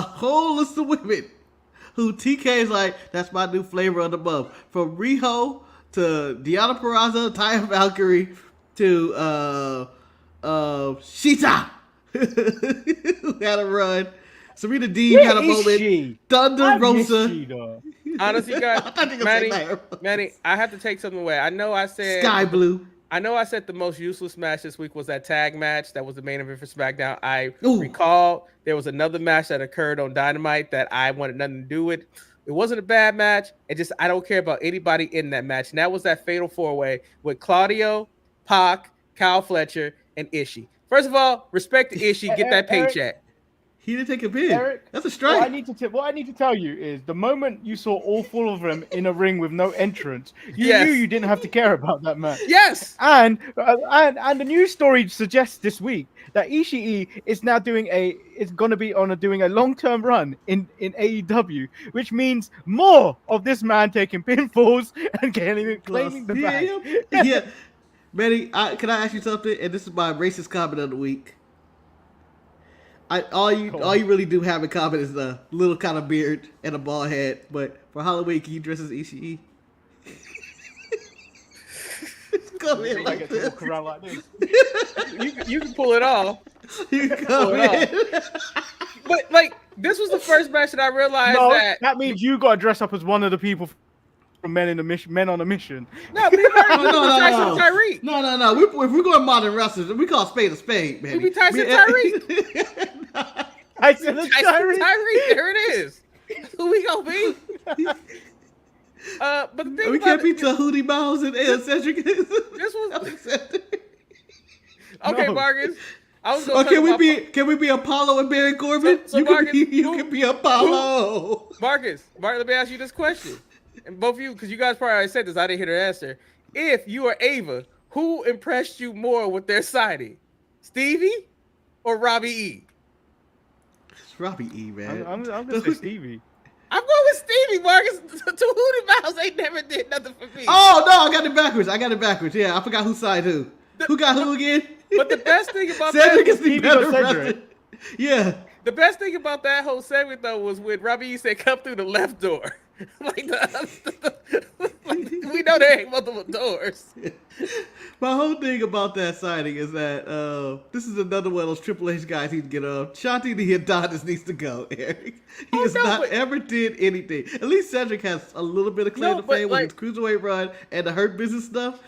TK is like, that's my new flavor of the month. From Riho to Deonna Purrazzo, Taya Valkyrie to Shita, who had a run. Serena Deeb had a moment. Thunder Rosa. Honestly, guys, Manny, I have to take something away. I know I said Sky Blue. I know I said the most useless match this week was that tag match that was the main event for SmackDown. I recall there was another match that occurred on Dynamite that I wanted nothing to do with. It wasn't a bad match. I don't care about anybody in that match. And that was that fatal 4-way with Claudio, Pac, Kyle Fletcher, and Ishii. First of all, respect to Ishii. Get that paycheck. He didn't take a bid. Eric, that's a strike. What I need to tell you is the moment you saw all 4 of them in a ring with no entrance, you knew you didn't have to care about that match. Yes. And the news story suggests this week that Ishii is now doing a long-term run in AEW, which means more of this man taking pinfalls and claiming the bag. Yeah. Manny, can I ask you something? And this is my racist comment of the week. All you really do have in common is a little kind of beard and a bald head. But for Halloween, can you dress as Ishii? Come in like this. Walk around like this. You can pull it off. You can come in. But like, this was the first match that I realized that means you got to dress up as one of the people from Men on a Mission. No, we Tyson Tyreek. No. If we're going modern wrestlers, we call spade a spade, man. We be Tyson Tyreek. Tyson Tyreek. There it is. Who we gonna be? But the thing we can't be Tahuti Miles and Cedric. This was okay, Marcus. Can we be Apollo and Baron Corbin? So you Marcus, can be Apollo. Marcus, let me ask you this question. And both of you, because you guys probably already said this, I didn't hear the answer. If you are Ava, who impressed you more with their signing, Stevie or Robbie E? It's Robbie E, man. I'm gonna say Stevie. I'm going with Stevie, Marcus. Tahuti Mouse ain't never did nothing for me. Oh no, I got it backwards. Yeah, I forgot who signed who. Who got who again? But the best thing about Cedric that is the better wrestler. Yeah. The best thing about that whole segment though was when Robbie E said, "Come through the left door." Like we know there ain't multiple doors. My whole thing about that signing is that this is another one of those Triple H guys he can get on. Shanti the Adonis needs to go, Eric. He has not ever did anything. At least Cedric has a little bit of claim to fame with his cruiserweight run and the Hurt Business stuff.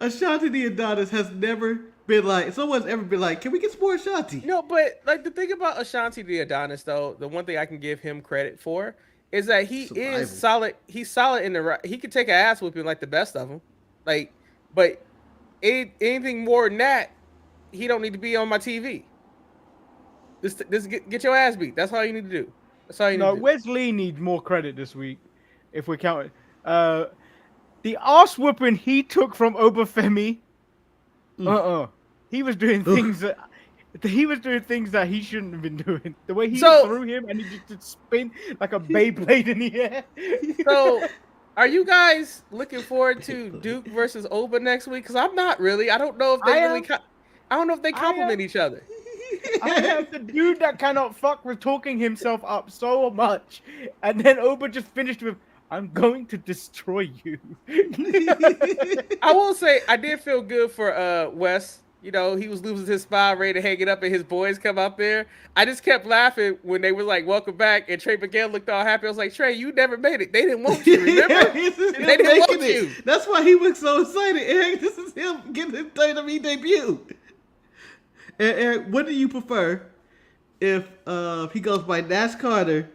Ashanti the Adonis has never been like, someone's ever been like, can we get some more Ashanti? No, but like the thing about Ashanti the Adonis though, the one thing I can give him credit for is that he is solid. He's solid in the right. He can take an ass whooping like the best of them. Like, but anything more than that, he don't need to be on my TV. Just get your ass beat. That's all you need to do. That's all you need to do. Wesley needs more credit this week, if we're counting. The ass whooping he took from Obafemi. He was doing things that he shouldn't have been doing. The way he threw him and he just spin like a Beyblade in the air. So, are you guys looking forward to Duke versus Oba next week? Because I'm not really. I don't know if they I don't know if they complement each other. I am the dude that cannot fuck with talking himself up so much, and then Oba just finished with, "I'm going to destroy you." I will say I did feel good for Wes. You know, he was losing his spot, ready to hang it up, and his boys come out there. I just kept laughing when they were like, "Welcome back," and Trey Miguel looked all happy. I was like, "Trey, you never made it. They didn't want you, remember? They didn't want you." That's why he was so excited, Eric. This is him getting his WWE debut. And Eric, what do you prefer if he goes by Nash Carter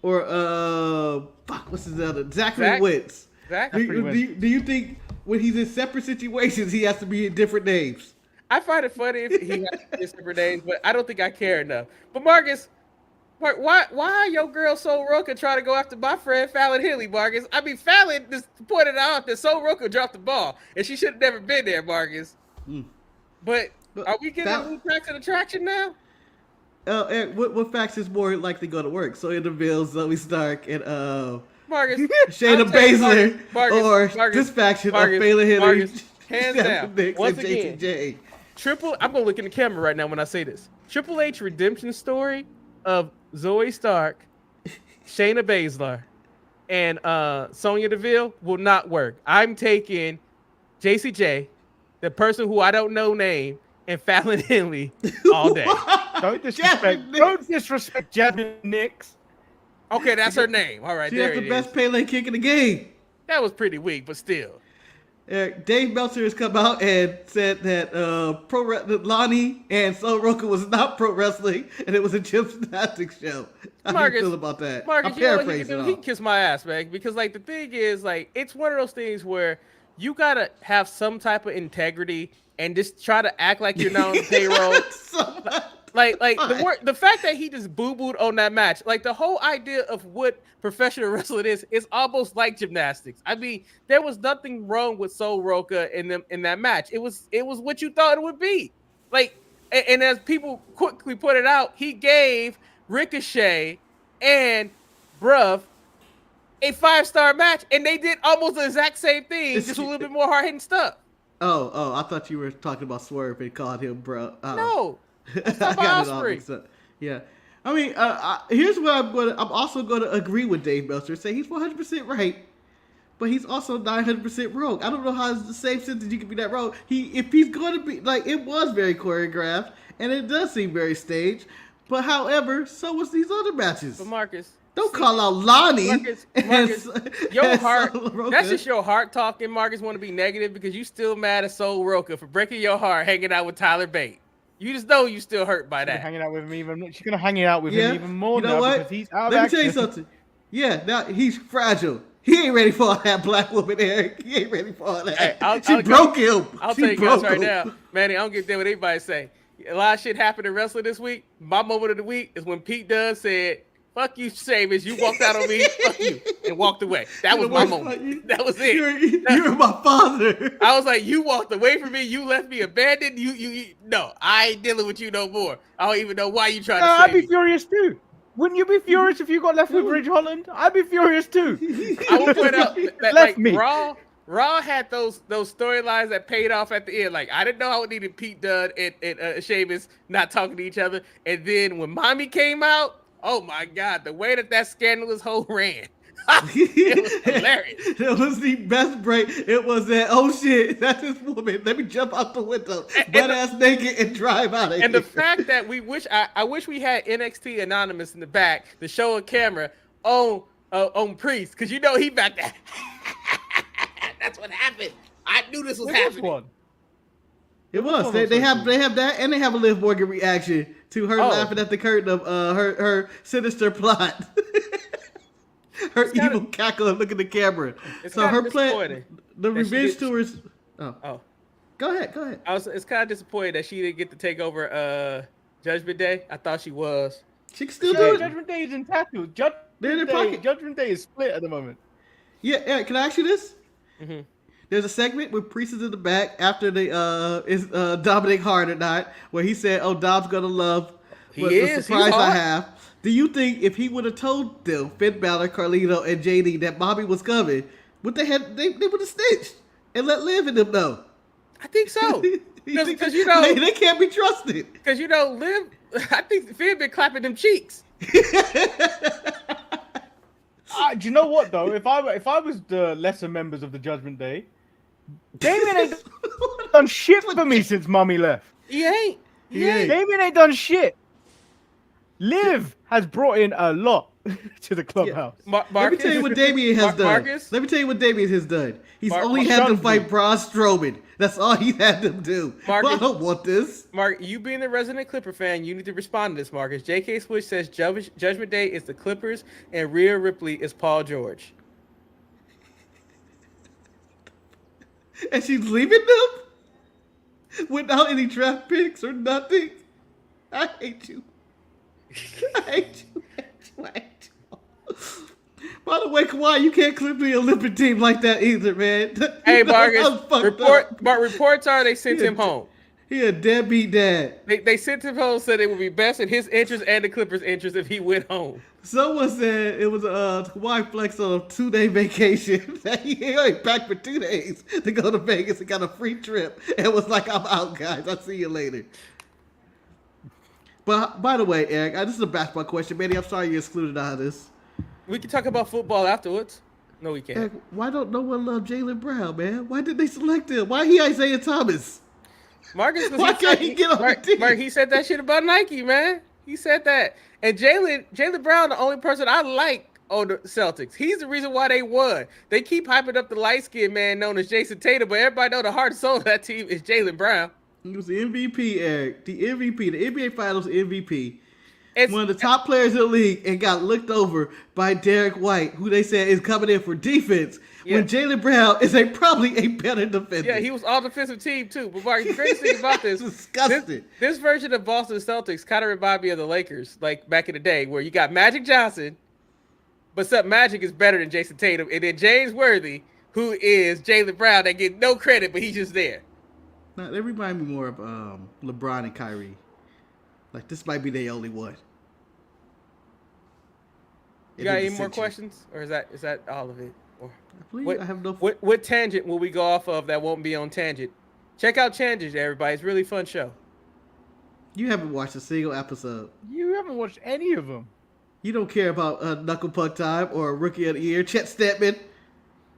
or what's his other? Zachary Wentz. Do you think when he's in separate situations he has to be in different names? I find it funny if he has different names, but I don't think I care enough. But Marcus, why your girl Soul Roka try to go after my friend Fallon Henley, Marcus? I mean, Fallon just pointed out that Soul Roka dropped the ball, and she should have never been there, Marcus. But are we getting a new facts and attraction now? Eric, what facts is more likely going to work? So in the Bills, Zoe Stark and Marcus, Shayna Baszler, or this faction of Fallon Henley, hands down. Once again, JTJ. I'm gonna look in the camera right now when I say this. Triple H redemption story of Zoe Stark, Shayna Baszler, and Sonya Deville will not work. I'm taking JCJ, the person who I don't know name, and Fallon Henley all day. Don't disrespect Jasmine Nix. Okay, that's her name. All right, she has the best Pele kick in the game. That was pretty weak, but still. Dave Meltzer has come out and said that Lonnie and Soul Roka was not pro wrestling and it was a gymnastics show. How do you feel about that? Marcus, I'm paraphrasing. He can kiss my ass, man. Because like the thing is, like, it's one of those things where you gotta have some type of integrity and just try to act like you're not on the payroll. Like the fact that he just boo-booed on that match, like the whole idea of what professional wrestling is almost like gymnastics. I mean, there was nothing wrong with Soul Roka in that match. It was what you thought it would be. Like, and as people quickly pointed out, he gave Ricochet and Bruv a 5-star match, and they did almost the exact same thing, just a little bit more hard-hitting stuff. Oh, I thought you were talking about Swerve and called him bro. No. Let's talk about Ospreay. Yeah. I mean, here's what I'm also going to agree with Dave Meltzer. Say he's 100% right, but he's also 900% wrong. I don't know how it's the same sentence you can be that wrong. If he's going to be, like, it was very choreographed, and it does seem very staged, but however, so was these other matches. But Marcus, don't call out Lonnie. Marcus, your heart, that's just your heart talking. Marcus want to be negative because you still mad at Soul Roka for breaking your heart hanging out with Tyler Bate. You just know you still hurt by that. Hanging out with him even. She's gonna hang out with him even more now because he's out. Let me tell you something. Yeah, now he's fragile. He ain't ready for all that black woman, Eric. He ain't ready for all that. Hey, she broke him. I'll tell you guys right now, Manny. I don't give a damn what anybody say. A lot of shit happened in wrestling this week. My moment of the week is when Pete Dunne said Fuck you, Sheamus. You walked out on me. Fuck you. And walked away. That was my moment. That was it. You're my father. I was like, you walked away from me. You left me abandoned. No, I ain't dealing with you no more. I don't even know why you trying to save I'd be me. furious too. Wouldn't you be furious if you got left with Ridge Holland? I'd be furious too. I will point out that Left like me. Raw had those storylines that paid off at the end. Like, I didn't know how it needed Pete Dunne and Sheamus not talking to each other. And then when Mommy came out, oh my God, the way that scandalous hoe ran. It was hilarious. It was the best break. It was that, oh shit, that's this woman. Let me jump out the window, butt ass naked, and drive out of here. And the fact that I wish we had NXT Anonymous in the back to show a camera on Priest, because you know he back there. That's what happened. I knew this was happening. One? It was. They have that, and they have a Liv Morgan reaction to her laughing at the curtain of her sinister plot. Her evil cackle and look at the camera. So her plan, the revenge tours. Oh, go ahead. It's kind of disappointing that she didn't get to take over Judgment Day. I thought she was. She can still do it. Judgment Day is in tattoo. Judgment Day is split at the moment. Yeah, Eric, can I ask you this? Mm-hmm. There's a segment with Priest is in the back after they is Dominic hard or not, where he said, "Oh, Dom's gonna love the surprise I have." Do you think if he would have told them, Finn Balor, Carlito, and JD, that Bobby was coming, would they would have snitched and let Liv and them know? I think so. Because they can't be trusted. Because Liv, I think Finn been clapping them cheeks. Do you know what though? If I was the lesser members of the Judgment Day, Damien ain't done shit for me since Mommy left. He ain't. Damien ain't done shit. Liv has brought in a lot to the clubhouse. Let me tell you what Damien has done. Let me tell you what Damien has done. He's only had to fight Braun Strowman. That's all he had to do. Marcus, I don't want this. Mark, you being a resident Clipper fan, you need to respond to this, Marcus. J.K. Switch says Judgment Day is the Clippers and Rhea Ripley is Paul George. And she's leaving them? Without any draft picks or nothing? I hate you. I hate you. By the way, Kawhi, you can't clip the Olympic team like that either, man. Hey, Marcus, reports are they sent him home. He a deadbeat dad. They sent him home, said it would be best in his interest and the Clippers' interest if he went home. Someone said it was a Kawhi flex on a 2-day vacation. He only packed for 2 days to go to Vegas and got a free trip. And was like, I'm out, guys. I'll see you later. But by the way, Eric, this is a basketball question. Manny, I'm sorry you excluded out of this. We can talk about football afterwards. No, we can't. Eric, why don't no one love Jaylen Brown, man? Why did they select him? Why he Isaiah Thomas? Marcus, why can't he get on the team? Mark, he said that shit about Nike, man. He said that. And Jaylen Brown, the only person I like on the Celtics. He's the reason why they won. They keep hyping up the light-skinned man known as Jason Tatum, but everybody know the heart and soul of that team is Jaylen Brown. He was the MVP, Eric. The MVP, the NBA Finals MVP. One of the top players in the league and got looked over by Derek White, who they said is coming in for defense, when Jaylen Brown is probably a better defender. Yeah, he was all defensive team too. But Mark, the crazy thing about this, disgusting. This version of Boston Celtics kind of remind me of the Lakers, like back in the day, where you got Magic Johnson, but Magic is better than Jason Tatum, and then James Worthy, who is Jaylen Brown, that get no credit, but he's just there. Now, they remind me more of LeBron and Kyrie. Like, this might be their only one. You got any more questions? Or is that all of it? Or I have no... What tangent will we go off of that won't be on Tangent? Check out Tangent, everybody. It's a really fun show. You haven't watched a single episode. You haven't watched any of them. You don't care about Knuckle Puck Time or Rookie of the Year, Chet Stedman.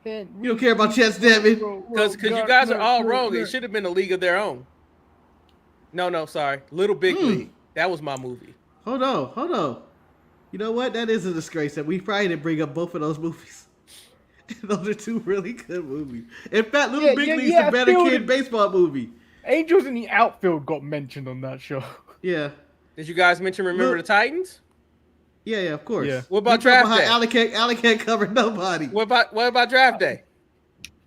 You don't care about Chet Stedman? Because you guys are all wrong. It should have been a league of their own. No, sorry. Little Big League. That was my movie. Hold on. You know what? That is a disgrace that we probably didn't bring up both of those movies. Those are two really good movies. In fact, Little Big League's a better kid baseball movie. Angels in the Outfield got mentioned on that show. Yeah. Did you guys mention Remember the Titans? Yeah, of course. Yeah. What about Draft Day? Alec can't cover nobody. What about Draft Day?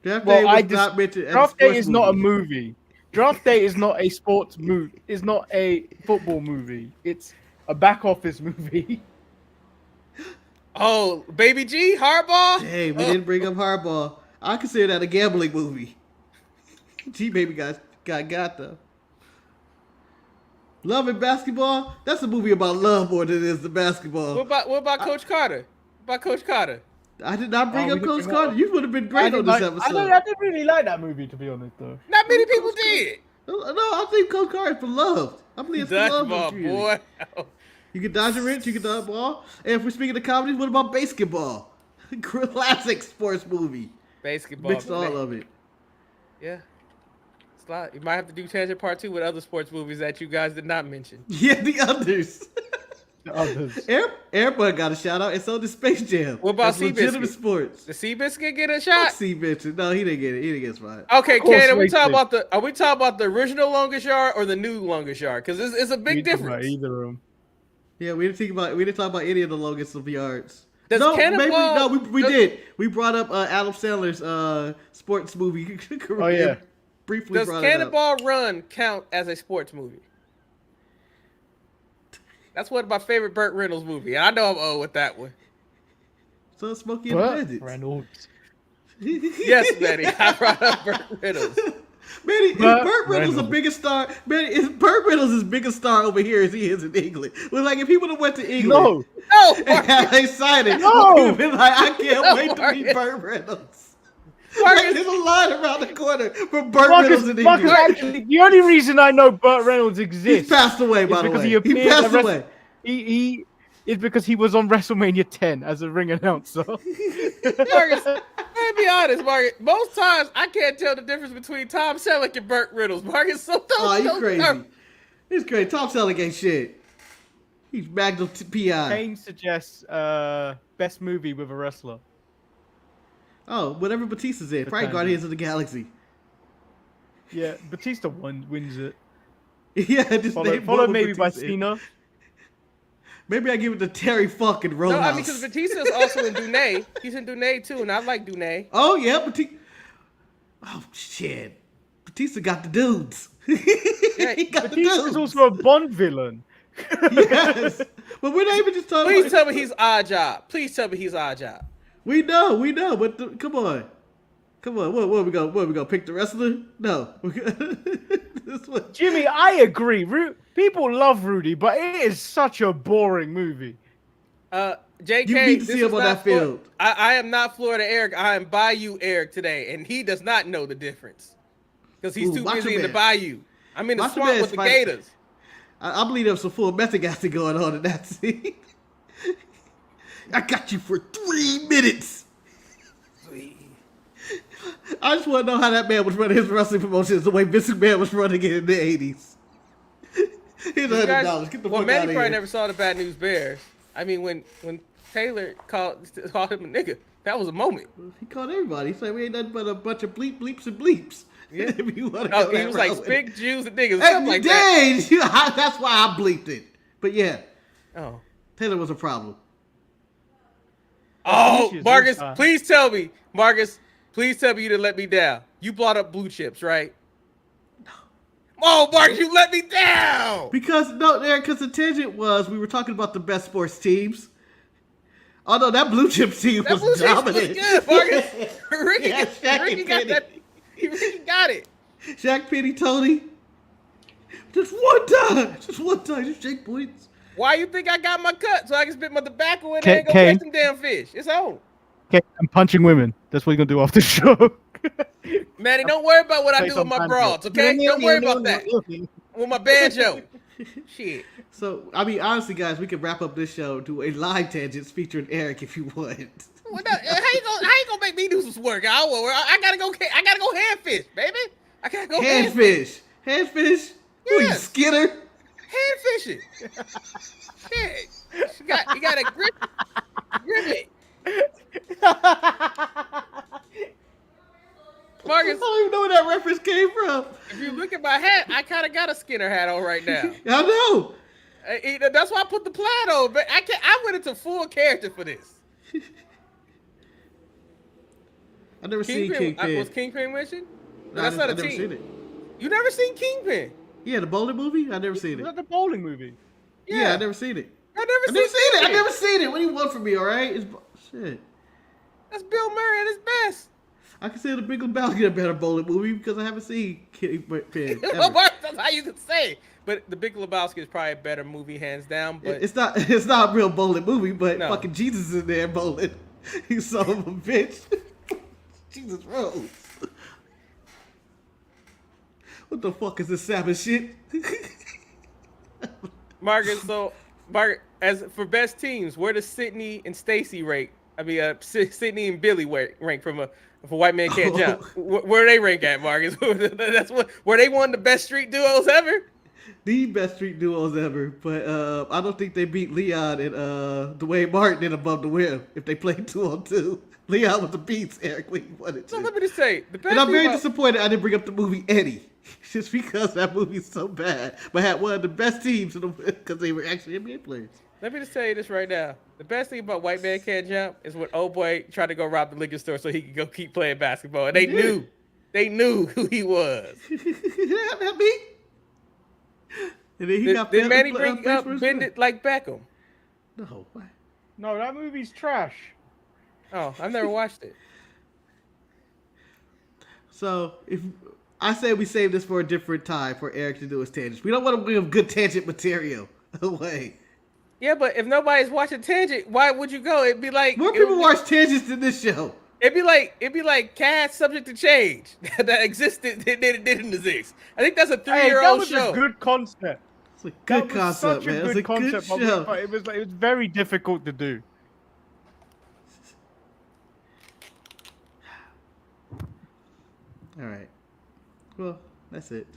Draft Day was not mentioned. Draft Day is not a movie. Draft Day is not a sports movie. It's not a football movie. It's a back office movie. Oh, Baby G, Hardball. Hey, we didn't bring up Hardball. I consider that a gambling movie. G Baby got though. Love and Basketball. That's a movie about love more than it is the basketball. What about Coach Carter? What about Coach Carter? I did not bring up Coach Carter. You would have been great on this episode. I didn't really like that movie, to be honest, though. Not many people did. No, I think Coach Carter is for love. I believe it's for love. Ball, boy. You can dodge a wrench, you can dodge a ball. And if we're speaking of comedies, what about basketball? Classic sports movie. Basketball. Mixed all of it. Yeah. It's a lot. You might have to do Tangent Part 2 with other sports movies that you guys did not mention. Yeah, the others. The others. Airbud got a shout out, and so did Space Jam. What about Seabiscuit? Legitimate sports. Did Seabiscuit get a shot? Seabiscuit. No, he didn't get it. He didn't get spotted. Okay, Ken, are we talking about the original longest yard or the new longest yard? Because it's a big difference. Either of them. Yeah, we didn't talk about any of the longest of yards. We did. We brought up Adam Sandler's sports movie. Oh yeah. Briefly Does brought it up. Cannonball Run count as a sports movie? That's one of my favorite Burt Reynolds movie. And I know I'm old with that one. So Smokey and the Bandits. Reynolds. Yes, Manny. I brought up Burt Reynolds. Manny, is Burt Reynolds the biggest star? Manny, is Burt Reynolds his biggest star over here as he is in England? Well, like if he would have went to England, and got excited, no, he would have been like, I can't wait to meet Burt Reynolds. Like, there's a line around the corner for Burt Reynolds in England. Actually, the only reason I know Burt Reynolds exists, he's passed away, by the way. He passed away. He is because he was on WrestleMania 10 as a ring announcer. Marcus, let me be honest, Marcus. Most times I can't tell the difference between Tom Selleck and Burt Reynolds. Marcus, you crazy. He's crazy. Tom Selleck ain't shit. He's Magnum PI. Kane suggests best movie with a wrestler. Oh, whatever Batista's in. Probably Guardians of the Galaxy. Yeah, Batista wins it. Yeah, just followed maybe by Cena. Maybe I give it to Terry fucking Roadhouse. No, I mean, because Batista's also in Dune. He's in Dune too, and I like Dune. Oh yeah, oh shit, Batista got the dudes. Yeah, he got Batista's also a Bond villain. Yes, but we're not even just talking. Please tell me he's Oddjob. Please tell me he's Oddjob. We know, but come on. What we go pick the wrestler? No. Jimmy, I agree. People love Rudy, but it is such a boring movie. JK, you need to see him on that field. I am not Florida Eric. I am Bayou Eric today, and he does not know the difference because he's too busy in the bayou. I'm in the swamp with the gators. I believe there was some full method acting going on in that scene. I got you for 3 minutes. I just want to know how that man was running his wrestling promotions the way Vince McMahon was running it in the 80s. Here's $100. Get the fuck out of Manny here. probably never saw the Bad News Bears. I mean, when Taylor called him a nigga, that was a moment. He called everybody. He said, we ain't nothing but a bunch of bleeps and bleeps. Yeah. If you want to he was like, spick Jews and niggas. Hey, like that. That's why I bleeped it. But yeah. Oh. Taylor was a problem. Oh, Marcus, please tell me. Marcus, please tell me you didn't let me down. You brought up Blue Chips, right? No. Oh, Marcus, you let me down. Because the tangent was we were talking about the best sports teams. Oh no, that Blue Chips team was dominant. That Blue Chips was good, Marcus. Ricky got that. Ricky got it. Shaq, Penny, Tony. Just one time. Just shake points. Why you think I got my cut? So I can spit my tobacco in there and go catch some damn fish. It's on. Okay, I'm punching women. That's what you're going to do off the show. Manny, don't worry about what I do with my broads, okay? Don't worry about that. With my banjo. Shit. So, I mean, honestly, guys, we can wrap up this show to a live tangents featuring Eric if you want. How you gonna make me do some work? I gotta go handfish, baby. I gotta go handfish. Handfish? Who, you Skinner? Hand fishing. Shit. You got a grip it. Marcus, I don't even know where that reference came from. If you look at my hat, I kind of got a Skinner hat on right now. I know. That's why I put the plaid on, but I went into full character for this. I've never seen Kingpin. Was Kingpin mentioned? No, I've never seen it. You never seen Kingpin? Yeah, the bowling movie? I've never seen it. Was that the bowling movie? Yeah, I've never seen it. I've never seen it. I've never seen it. What do you want from me? All right, shit. That's Bill Murray at his best. I consider The Big Lebowski a better bowling movie because I haven't seen Kitty Pig. That's how you can say. But The Big Lebowski is probably a better movie, hands down. But it's not a real bowling movie. But fucking Jesus is in there bowling. You son of a bitch. Jesus Rose. What the fuck is this Sabbath shit? Margaret, as for best teams, where does Sydney and Stacy rank? I mean, Sydney and Billy rank from if a white man can't jump. Where they rank at, Marcus? That's what. Were they one of the best street duos ever? The best street duos ever, but I don't think they beat Leon and Dwayne Martin in Above the Rim if they played 2-on-2. Leon with the beats, Eric, when he wanted to. So let me just say, the best. And I'm very disappointed I didn't bring up the movie Eddie, just because that movie's so bad, but had one of the best teams because they were actually NBA players. Let me just tell you this right now. The best thing about White Man Can't Jump is when old boy tried to go rob the liquor store so he could go keep playing basketball, and they knew who he was. That me. And then he got did Manny bring up Bend It Like Beckham? No. What? No, that movie's trash. Oh, I've never watched it. So if I say we save this for a different time for Eric to do his tangents, we don't want to give good tangent material away. Yeah, but if nobody's watching Tangent, why would you go? It'd be like more people watch tangents than this show. It'd be like Cast Subject to Change that existed that didn't exist. I think that's a 3-year-old show. That was a good concept. It's a good concept, man. It's a good show. But it was very difficult to do. All right. Well, that's it.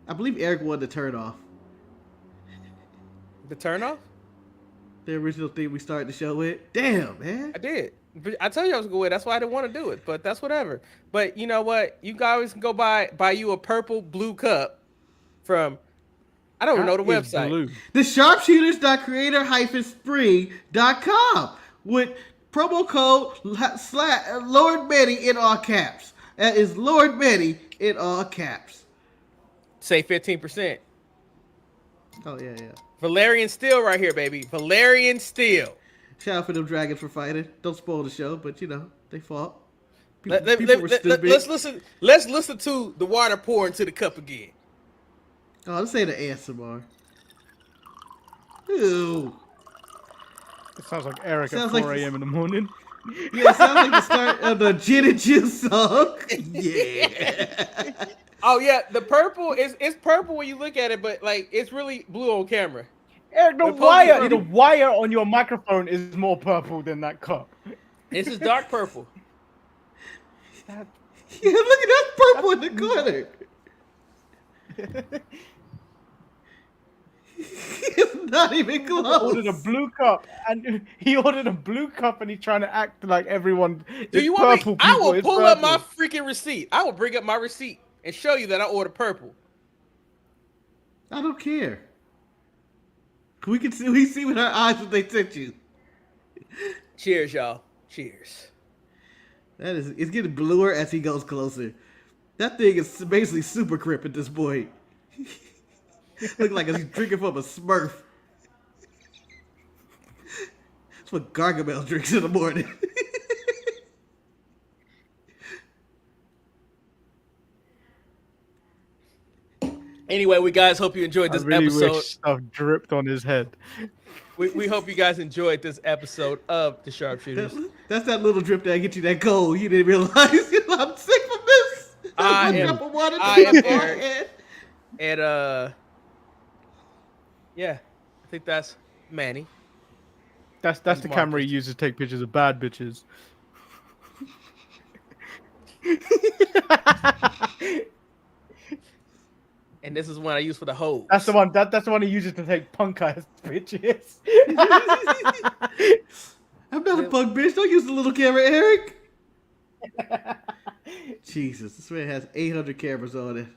I believe Eric won the turn off. The turn off? The original thing we started the show with. Damn, man. I did. But I told you I was going to win. That's why I didn't want to do it. But that's whatever. But you know what? You guys can go buy you a purple blue cup from, I don't even know the website. Blue. The sharpshooters.creator-spring.com with promo code Lord Manny in all caps. That is Lord Manny in all caps. Save 15%. Oh, yeah. Valerian Steel right here, baby. Valerian Steel. Shout out for them dragons for fighting. Don't spoil the show, but you know, they fought. Let's listen to the water pour into the cup again. Oh, this ain't an ASMR. Ew. It sounds like Eric at 4 a.m. in the morning. Yeah, it sounds like the start of the Gin and Juice song. Yeah. Oh yeah, the purple it's purple when you look at it, but like it's really blue on camera. Eric, the wire on your microphone is more purple than that cup. This is dark purple. Yeah, look at that purple in the corner. It's not even close. He ordered a blue cup, and he's trying to act like everyone. Do you want me? I will pull up my freaking receipt. I will bring up my receipt and show you that I ordered purple. I don't care. We see with our eyes what they sent you. Cheers, y'all. Cheers. It's getting bluer as he goes closer. That thing is basically super crip at this point. Look like he's drinking from a Smurf. That's what Gargamel drinks in the morning. Anyway, we guys hope you enjoyed this episode. Wish stuff dripped on his head. We hope you guys enjoyed this episode of the Sharpshooters. That's that little drip that get you that goal. You didn't realize. I'm sick of this. I am Eric. And yeah, I think that's Manny. That's the camera he uses to take pictures of bad bitches. And this is one I use for the hoes. That's the one. That's the one he uses to take punk ass bitches. I'm not a punk bitch. Don't use the little camera, Eric. Jesus, this man has 800 cameras on it.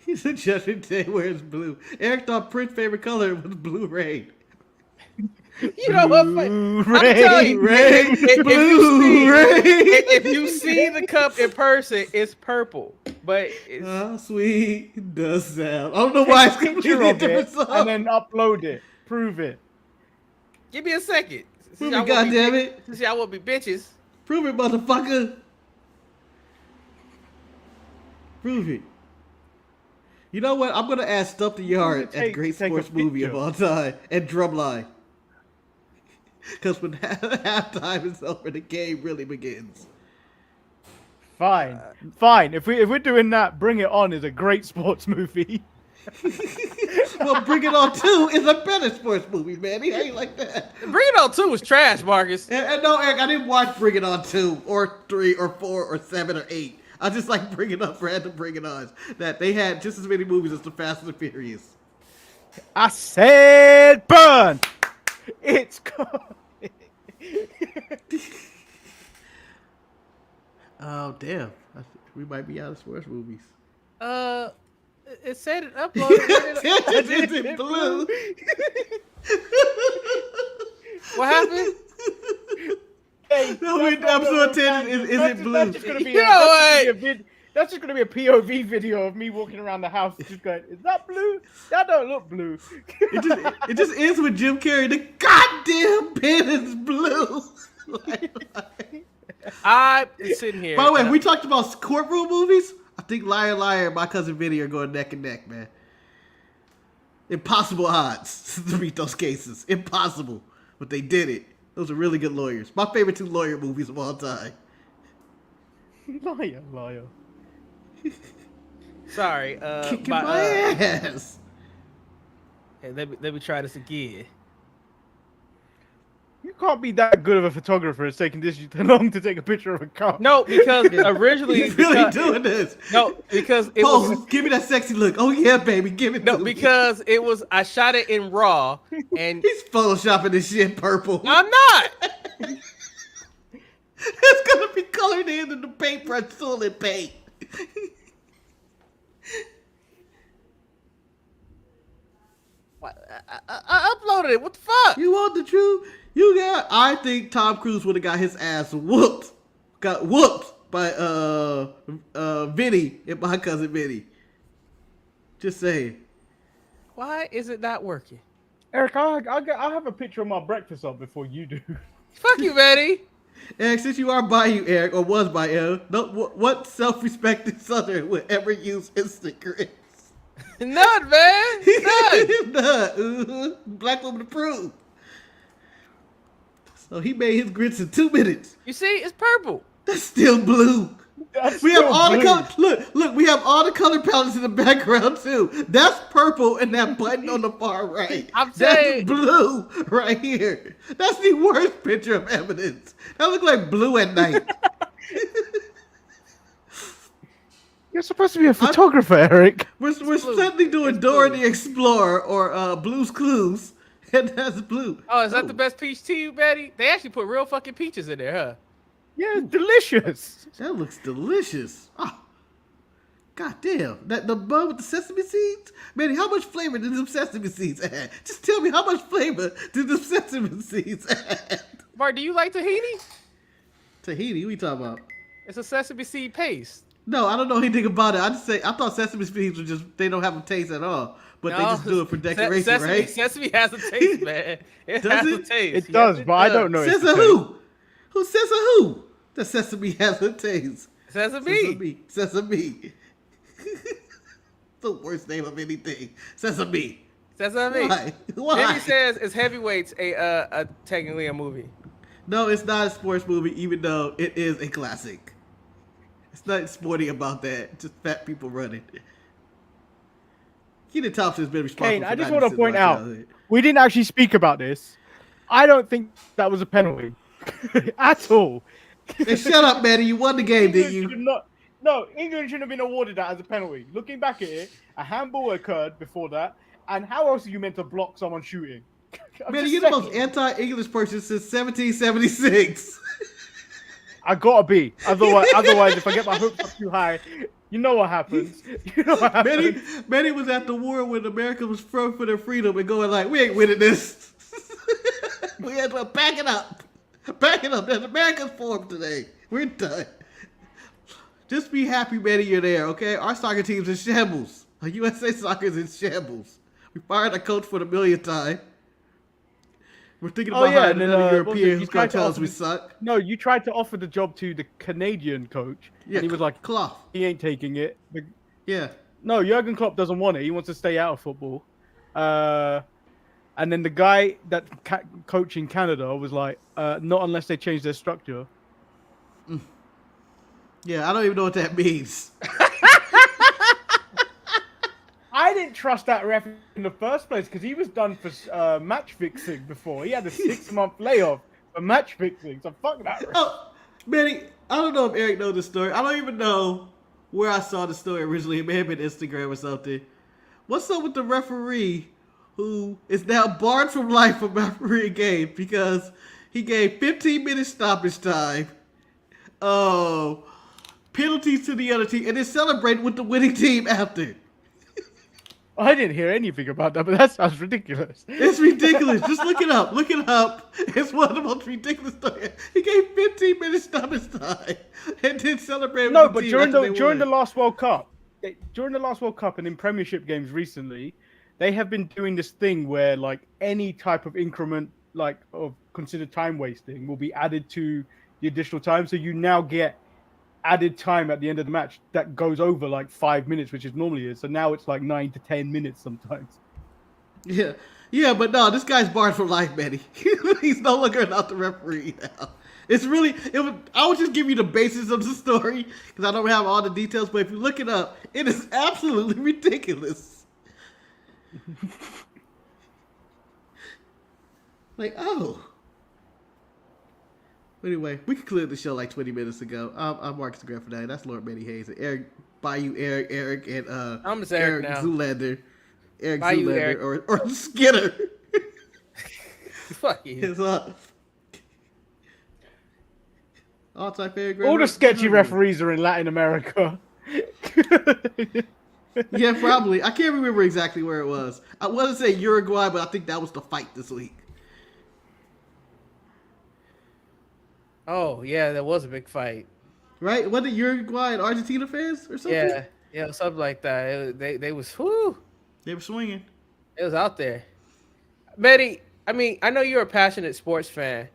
He's a Judgment Day wears blue. Eric thought Prince's favorite color was blue rain. You know what? I'm telling you, if you see the cup in person, it's purple. But how sweet does sound. I don't know why it's completely different song. And then upload it. Prove it. Give me a second. Prove it, goddammit. Since y'all won't be bitches. Prove it, motherfucker. Prove it. You know what? I'm gonna add Stump the Yard as great sports movie of all time and Drumline. Because when halftime is over, the game really begins. Fine, fine. If we're doing that, Bring It On is a great sports movie. Well, Bring It On 2 is a better sports movie, man. He ain't like that. Bring It On 2 was trash, Marcus. And no, Eric, I didn't watch Bring It On 2 or 3 or 4 or 7 or 8. I just like Bring It On for random Bring It Ons. That they had just as many movies as the Fast and the Furious. I said burn. It's gone. Oh, damn. We might be out of sports movies. It said it uploaded. It's in blue. What happened? Hey, no, episode 10 is it blue? That's just gonna be that's just gonna be a POV video of me walking around the house just going, is that blue? That don't look blue. It just ends with Jim Carrey. The goddamn pen is blue. I'm sitting here. By the way, if we talked about courtroom movies, I think Liar Liar and My Cousin Vinny are going neck and neck, man. Impossible odds to beat those cases. Impossible. But they did it. Those are really good lawyers. My favorite 2 lawyer movies of all time. Liar. Sorry. Kicking my ass. Hey, let me try this again. You can't be that good of a photographer. It's taking this long to take a picture of a car. No, because originally he's really doing this. No, because it Pose, was. Give me that sexy look. Oh yeah, baby, give it. No, to because me. it was. I shot it in RAW, and he's photoshopping this shit purple. I'm not. It's gonna be colored in the paintbrush solid paint. I uploaded it. What the fuck? You want the truth? I think Tom Cruise would have got his ass whooped. Got whooped by Vinny and My Cousin Vinny. Just saying. Why is it not working? Eric, I'll have a picture of my breakfast up before you do. Fuck you, Manny. Eric, since you are by you, Eric, or was by you, what self-respecting Southern would ever use Instagram? None, man. None. None. Black woman approved. So he made his grits in 2 minutes. You see, it's purple. That's still blue. We have all the color. Look. We have all the color palettes in the background too. That's purple, and that button on the far right. I'm saying that's blue right here. That's the worst picture of evidence. That looks like blue at night. You're supposed to be a photographer, Eric. We're suddenly doing Dora the Explorer or Blue's Clues, and that's blue. Oh, is that the best peach tea, Betty? They actually put real fucking peaches in there, huh? Yeah, it's delicious. That looks delicious. Oh, god damn. The bun with the sesame seeds? Manny, how much flavor did them sesame seeds add? Just tell me how much flavor did them sesame seeds add? Bart, do you like tahini? Tahini? What are you talking about? It's a sesame seed paste. No, I don't know anything about it. I thought sesame seeds they don't have a taste at all. But they just do it for decoration, right? Sesame has a taste, man. It has a taste. It does, but I don't know. Says a who? Who says a who? The sesame has a taste. Sesame. Sesame. The worst name of anything. Sesame. Why? Jimmy says is Heavyweights a technically a movie? No, it's not a sports movie, even though it is a classic. It's nothing sporty about that. Just fat people running. Kenan Thompson's been responsible. Kane, I just want to point out, we didn't actually speak about this. I don't think that was a penalty at all. Hey, shut up, Manny. You won the game, didn't you? No, England shouldn't have been awarded that as a penalty. Looking back at it, a handball occurred before that, and how else are you meant to block someone shooting? Manny, you're the most anti-English person since 1776. I gotta be. Otherwise, if I get my hopes up too high, you know what happens. Manny was at the war when America was front for their freedom and going like, we ain't winning this. We had to back it up. Back it up. There's America's form today. We're done. Just be happy, Manny, you're there, okay? Our soccer team's in shambles. Our USA soccer's in shambles. We fired a coach for the millionth time. We're thinking about hiring another European who's going to tell us we suck. No, you tried to offer the job to the Canadian coach, and he was like, Klopp. He ain't taking it. Yeah. No, Jurgen Klopp doesn't want it. He wants to stay out of football. And then the guy that coaching Canada was like, not unless they change their structure. Yeah, I don't even know what that means. I didn't trust that ref in the first place because he was done for match fixing before. He had a 6-month layoff for match fixing. So fuck that ref. Oh, Manny, I don't know if Eric knows this story. I don't even know where I saw the story originally. It may have been Instagram or something. What's up with the referee who is now barred from life from refereeing game because he gave 15 minutes stoppage time, penalties to the other team, and then celebrated with the winning team after? I didn't hear anything about that, but that sounds ridiculous. It's ridiculous. Just look it up. Look it up. It's one of the most ridiculous stories. He gave 15 minutes stoppage time and then celebrated with the team. No, but during the last World Cup, and in Premiership games recently, they have been doing this thing where like any type of increment like of considered time wasting will be added to the additional time. So you now get added time at the end of the match that goes over like 5 minutes, which is normally is. So now it's like 9 to 10 minutes sometimes. Yeah, but no, this guy's barred for life, Manny. He's no longer allowed to referee now. I would just give you the basis of the story because I don't have all the details. But if you look it up, it is absolutely ridiculous. Like, oh. Anyway, we concluded the show like 20 minutes ago. I'm Marcus Graffinite. That's Lord Manny Hayes. And Eric, Bayou Eric, and I'm just Eric now. Zoolander. Eric Bayou Zoolander Eric. or Skinner. Fuck you. It's all-time favorite. All the sketchy referees are in Latin America. Yeah, probably. I can't remember exactly where it was. I want to say Uruguay, but I think that was the fight this week. Oh, yeah, that was a big fight. Right? Wasn't it Uruguay and Argentina fans or something? Yeah, something like that. They was, whoo. They were swinging. It was out there. Betty, I mean, I know you're a passionate sports fan.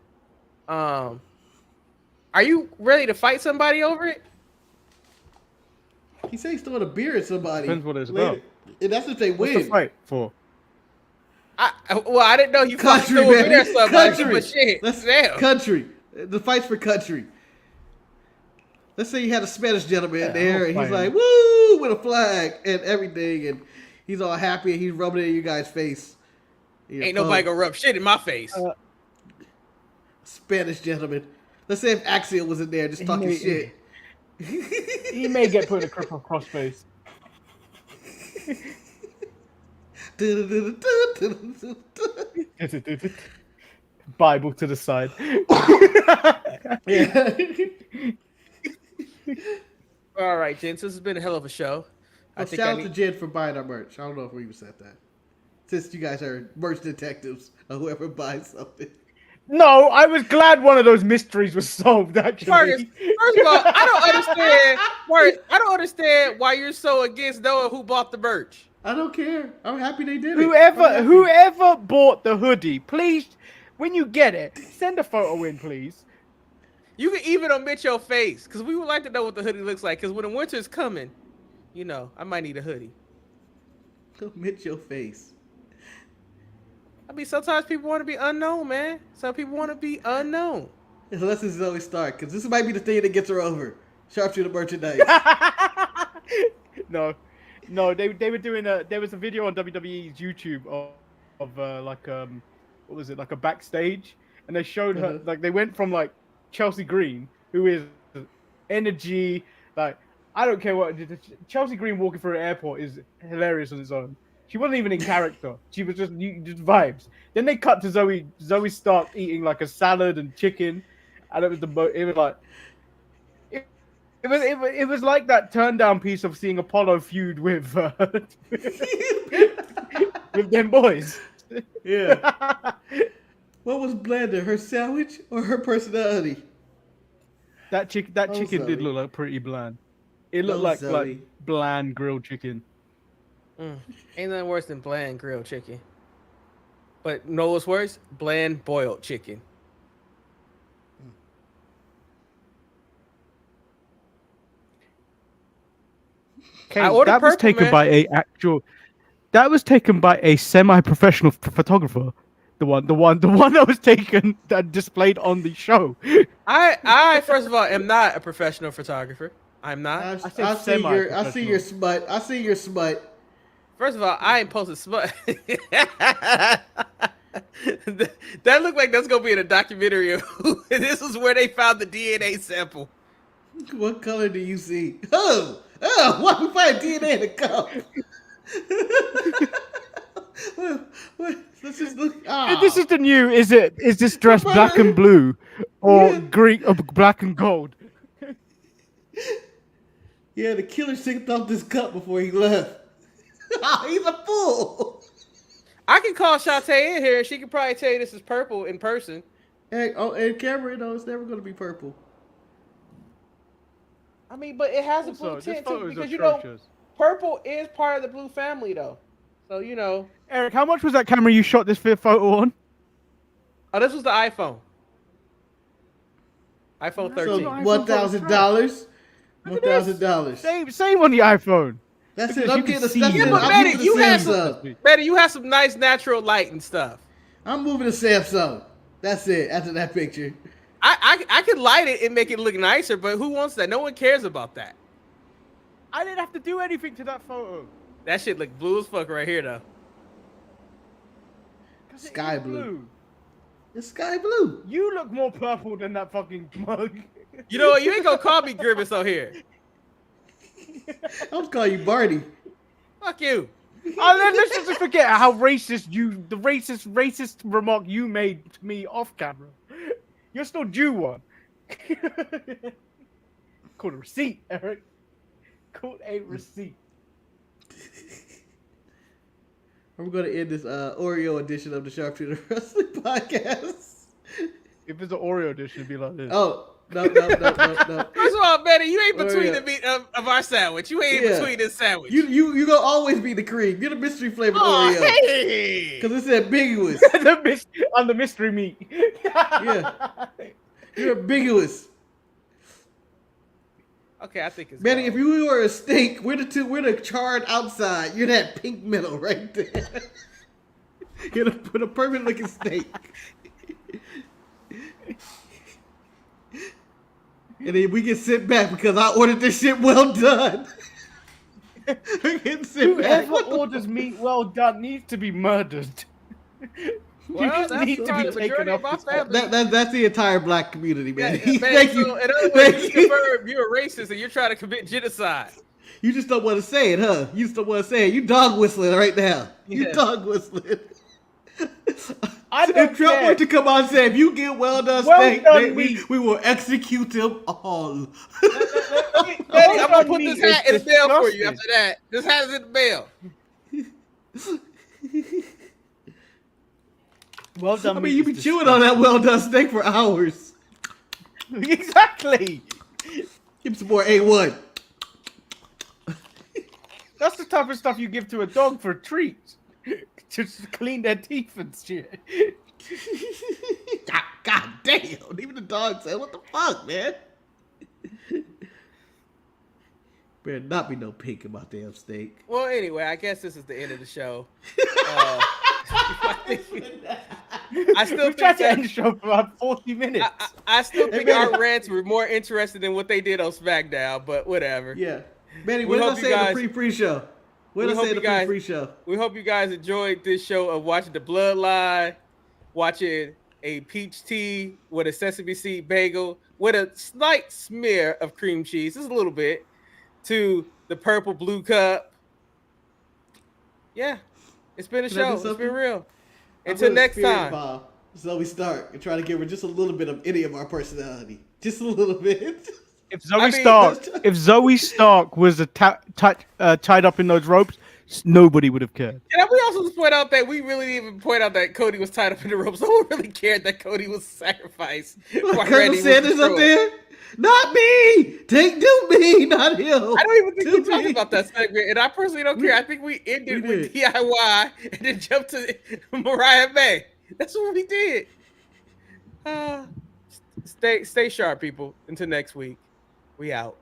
Are you ready to fight somebody over it? He said he's throwing a beer at somebody. Depends what it's about. And that's if they win. What's the fight for? I didn't know you country, threw a beer at somebody. Country. But shit. Damn. Country. The fight's for country. Let's say you had a Spanish gentleman in there, and he's like, woo, with a flag and everything, and he's all happy, and he's rubbing it in you guys' face. Ain't nobody gonna rub shit in my face. Spanish gentleman. Let's say if Axial was in there just talking shit. He may get put in a cripple crossface. Bible to the side. Yeah. All right, gents, this has been a hell of a show. Well, shout out to Jen for buying our merch. I don't know if we even said that. Since you guys are merch detectives or whoever buys something. No, I was glad one of those mysteries was solved, actually. Marcus, first of all, I don't understand why you're so against knowing who bought the merch. I don't care. I'm happy they did it. Whoever bought the hoodie, please, when you get it, send a photo in, please. You can even omit your face, because we would like to know what the hoodie looks like, because when the winter is coming, you know, I might need a hoodie. Omit your face. I mean, sometimes people want to be unknown, man. Some people want to be unknown. Unless it's Zoe Stark, because this might be the thing that gets her over. Sharpshooter merchandise. No, they were doing there was a video on WWE's YouTube of like what was it, like a backstage, and they showed her, like they went from like Chelsea Green, who is energy, like I don't care what, Chelsea Green walking through an airport is hilarious on its own. She wasn't even in character. She was just vibes. Then they cut to Zoe Stark eating like a salad and chicken, and it was like that turn down piece of seeing Apollo feud with with them boys. Yeah. What was blander, her sandwich or her personality? That chicken did look like pretty bland. It looked like bland grilled chicken. Ain't nothing worse than bland grilled chicken. But know what's worse? Bland boiled chicken. Okay, that was taken by That was taken by a semi-professional photographer. The one that was taken that displayed on the show. I first of all am not a professional photographer. I'm not. I see your smut. I see your smut. First of all, I ain't posted smut. That looked like that's gonna be in a documentary. This is where they found the DNA sample. What color do you see? Oh, why we find DNA in the cup? Let's just look. Oh. This is the new. Is this dress black and blue or green or black and gold? Yeah, the killer sipped off this cup before he left. Oh, he's a fool. I can call Shantae in here and she can probably tell you this is purple in person. And camera, it's never going to be purple. I mean, but it has a blue tint too, because purple is part of the blue family though. So Eric, how much was that camera you shot this photo on? Oh, this was the iPhone. iPhone 13. So $1,000. $1,000. Same on the iPhone. That's it. I'm getting but Betty, you have some nice natural light and stuff. I'm moving to Samsung. That's it. After that picture, I could light it and make it look nicer, but who wants that? No one cares about that. I didn't have to do anything to that photo. That shit look blue as fuck right here, though. Sky blue. It's sky blue. You look more purple than that fucking mug. You know what? You ain't gonna call me Grimace on here. I'll call you Barney. Fuck you. Let's just forget how the racist remark you made to me off camera. You're still due one. Called a receipt, Eric. Called a receipt. I'm going to end this Oreo edition of the Sharpshooter Wrestling Podcast. If it's an Oreo edition, it'd be like this. Oh. No. First of all, Betty, you ain't between the meat of our sandwich. You ain't in between this sandwich. You gonna always be the cream. You're the mystery flavored Oreo. Hey! Because it's ambiguous. I'm the mystery meat. Yeah. You're ambiguous. Okay, I think it's Manny, if you were a steak, we're the charred outside. You're that pink middle right there. You're the perfect looking steak. And then we can sit back because I ordered this shit well done. We can sit back. Whoever orders meat well done needs to be murdered. Well, that's need to be taken off. That's the entire black community, man. Yeah, thank you. In other words, you confirm you're a racist and you're trying to commit genocide. You just don't want to say it, huh? You just don't want to say it. You dog whistling right now. You dog whistling. If Trump were to come on and say, if you get well done steak, we will execute them all. I'm going to put this hat in the mail for you after that. This hat is in the mail. Well done. I mean, you be chewing on that well done steak for hours. Exactly. Give some more A1. That's the type of stuff you give to a dog for treats. Just clean their teeth and shit. God damn. Even the dog said, what the fuck, man? Better not be no pink in my damn steak. Well, anyway, I guess this is the end of the show. I still tried to end the show for about 40 minutes. I still think our rants were more interesting than what they did on SmackDown, but whatever. Yeah. Manny, what did I say in the pre-show? What did I say in the pre-show? We hope you guys enjoyed this show of watching the Bloodline, watching a peach tea with a sesame seed bagel with a slight smear of cream cheese, just a little bit, to the purple blue cup. Yeah, it's been a show. It's been real. Until next time. Bob, so we start and try to give her just a little bit of any of our personality. Just a little bit. If Zoe Stark was tied up in those ropes, nobody would have cared. And we also just point out that we really didn't even point out that Cody was tied up in the ropes. No one really cared that Cody was sacrificed. Colonel Sanders up there? Not me. Take to me, not him. I don't even think we talked about that segment, and I personally don't care. I think we ended with DIY and then jumped to Mariah May. That's what we did. Stay sharp, people. Until next week. We out.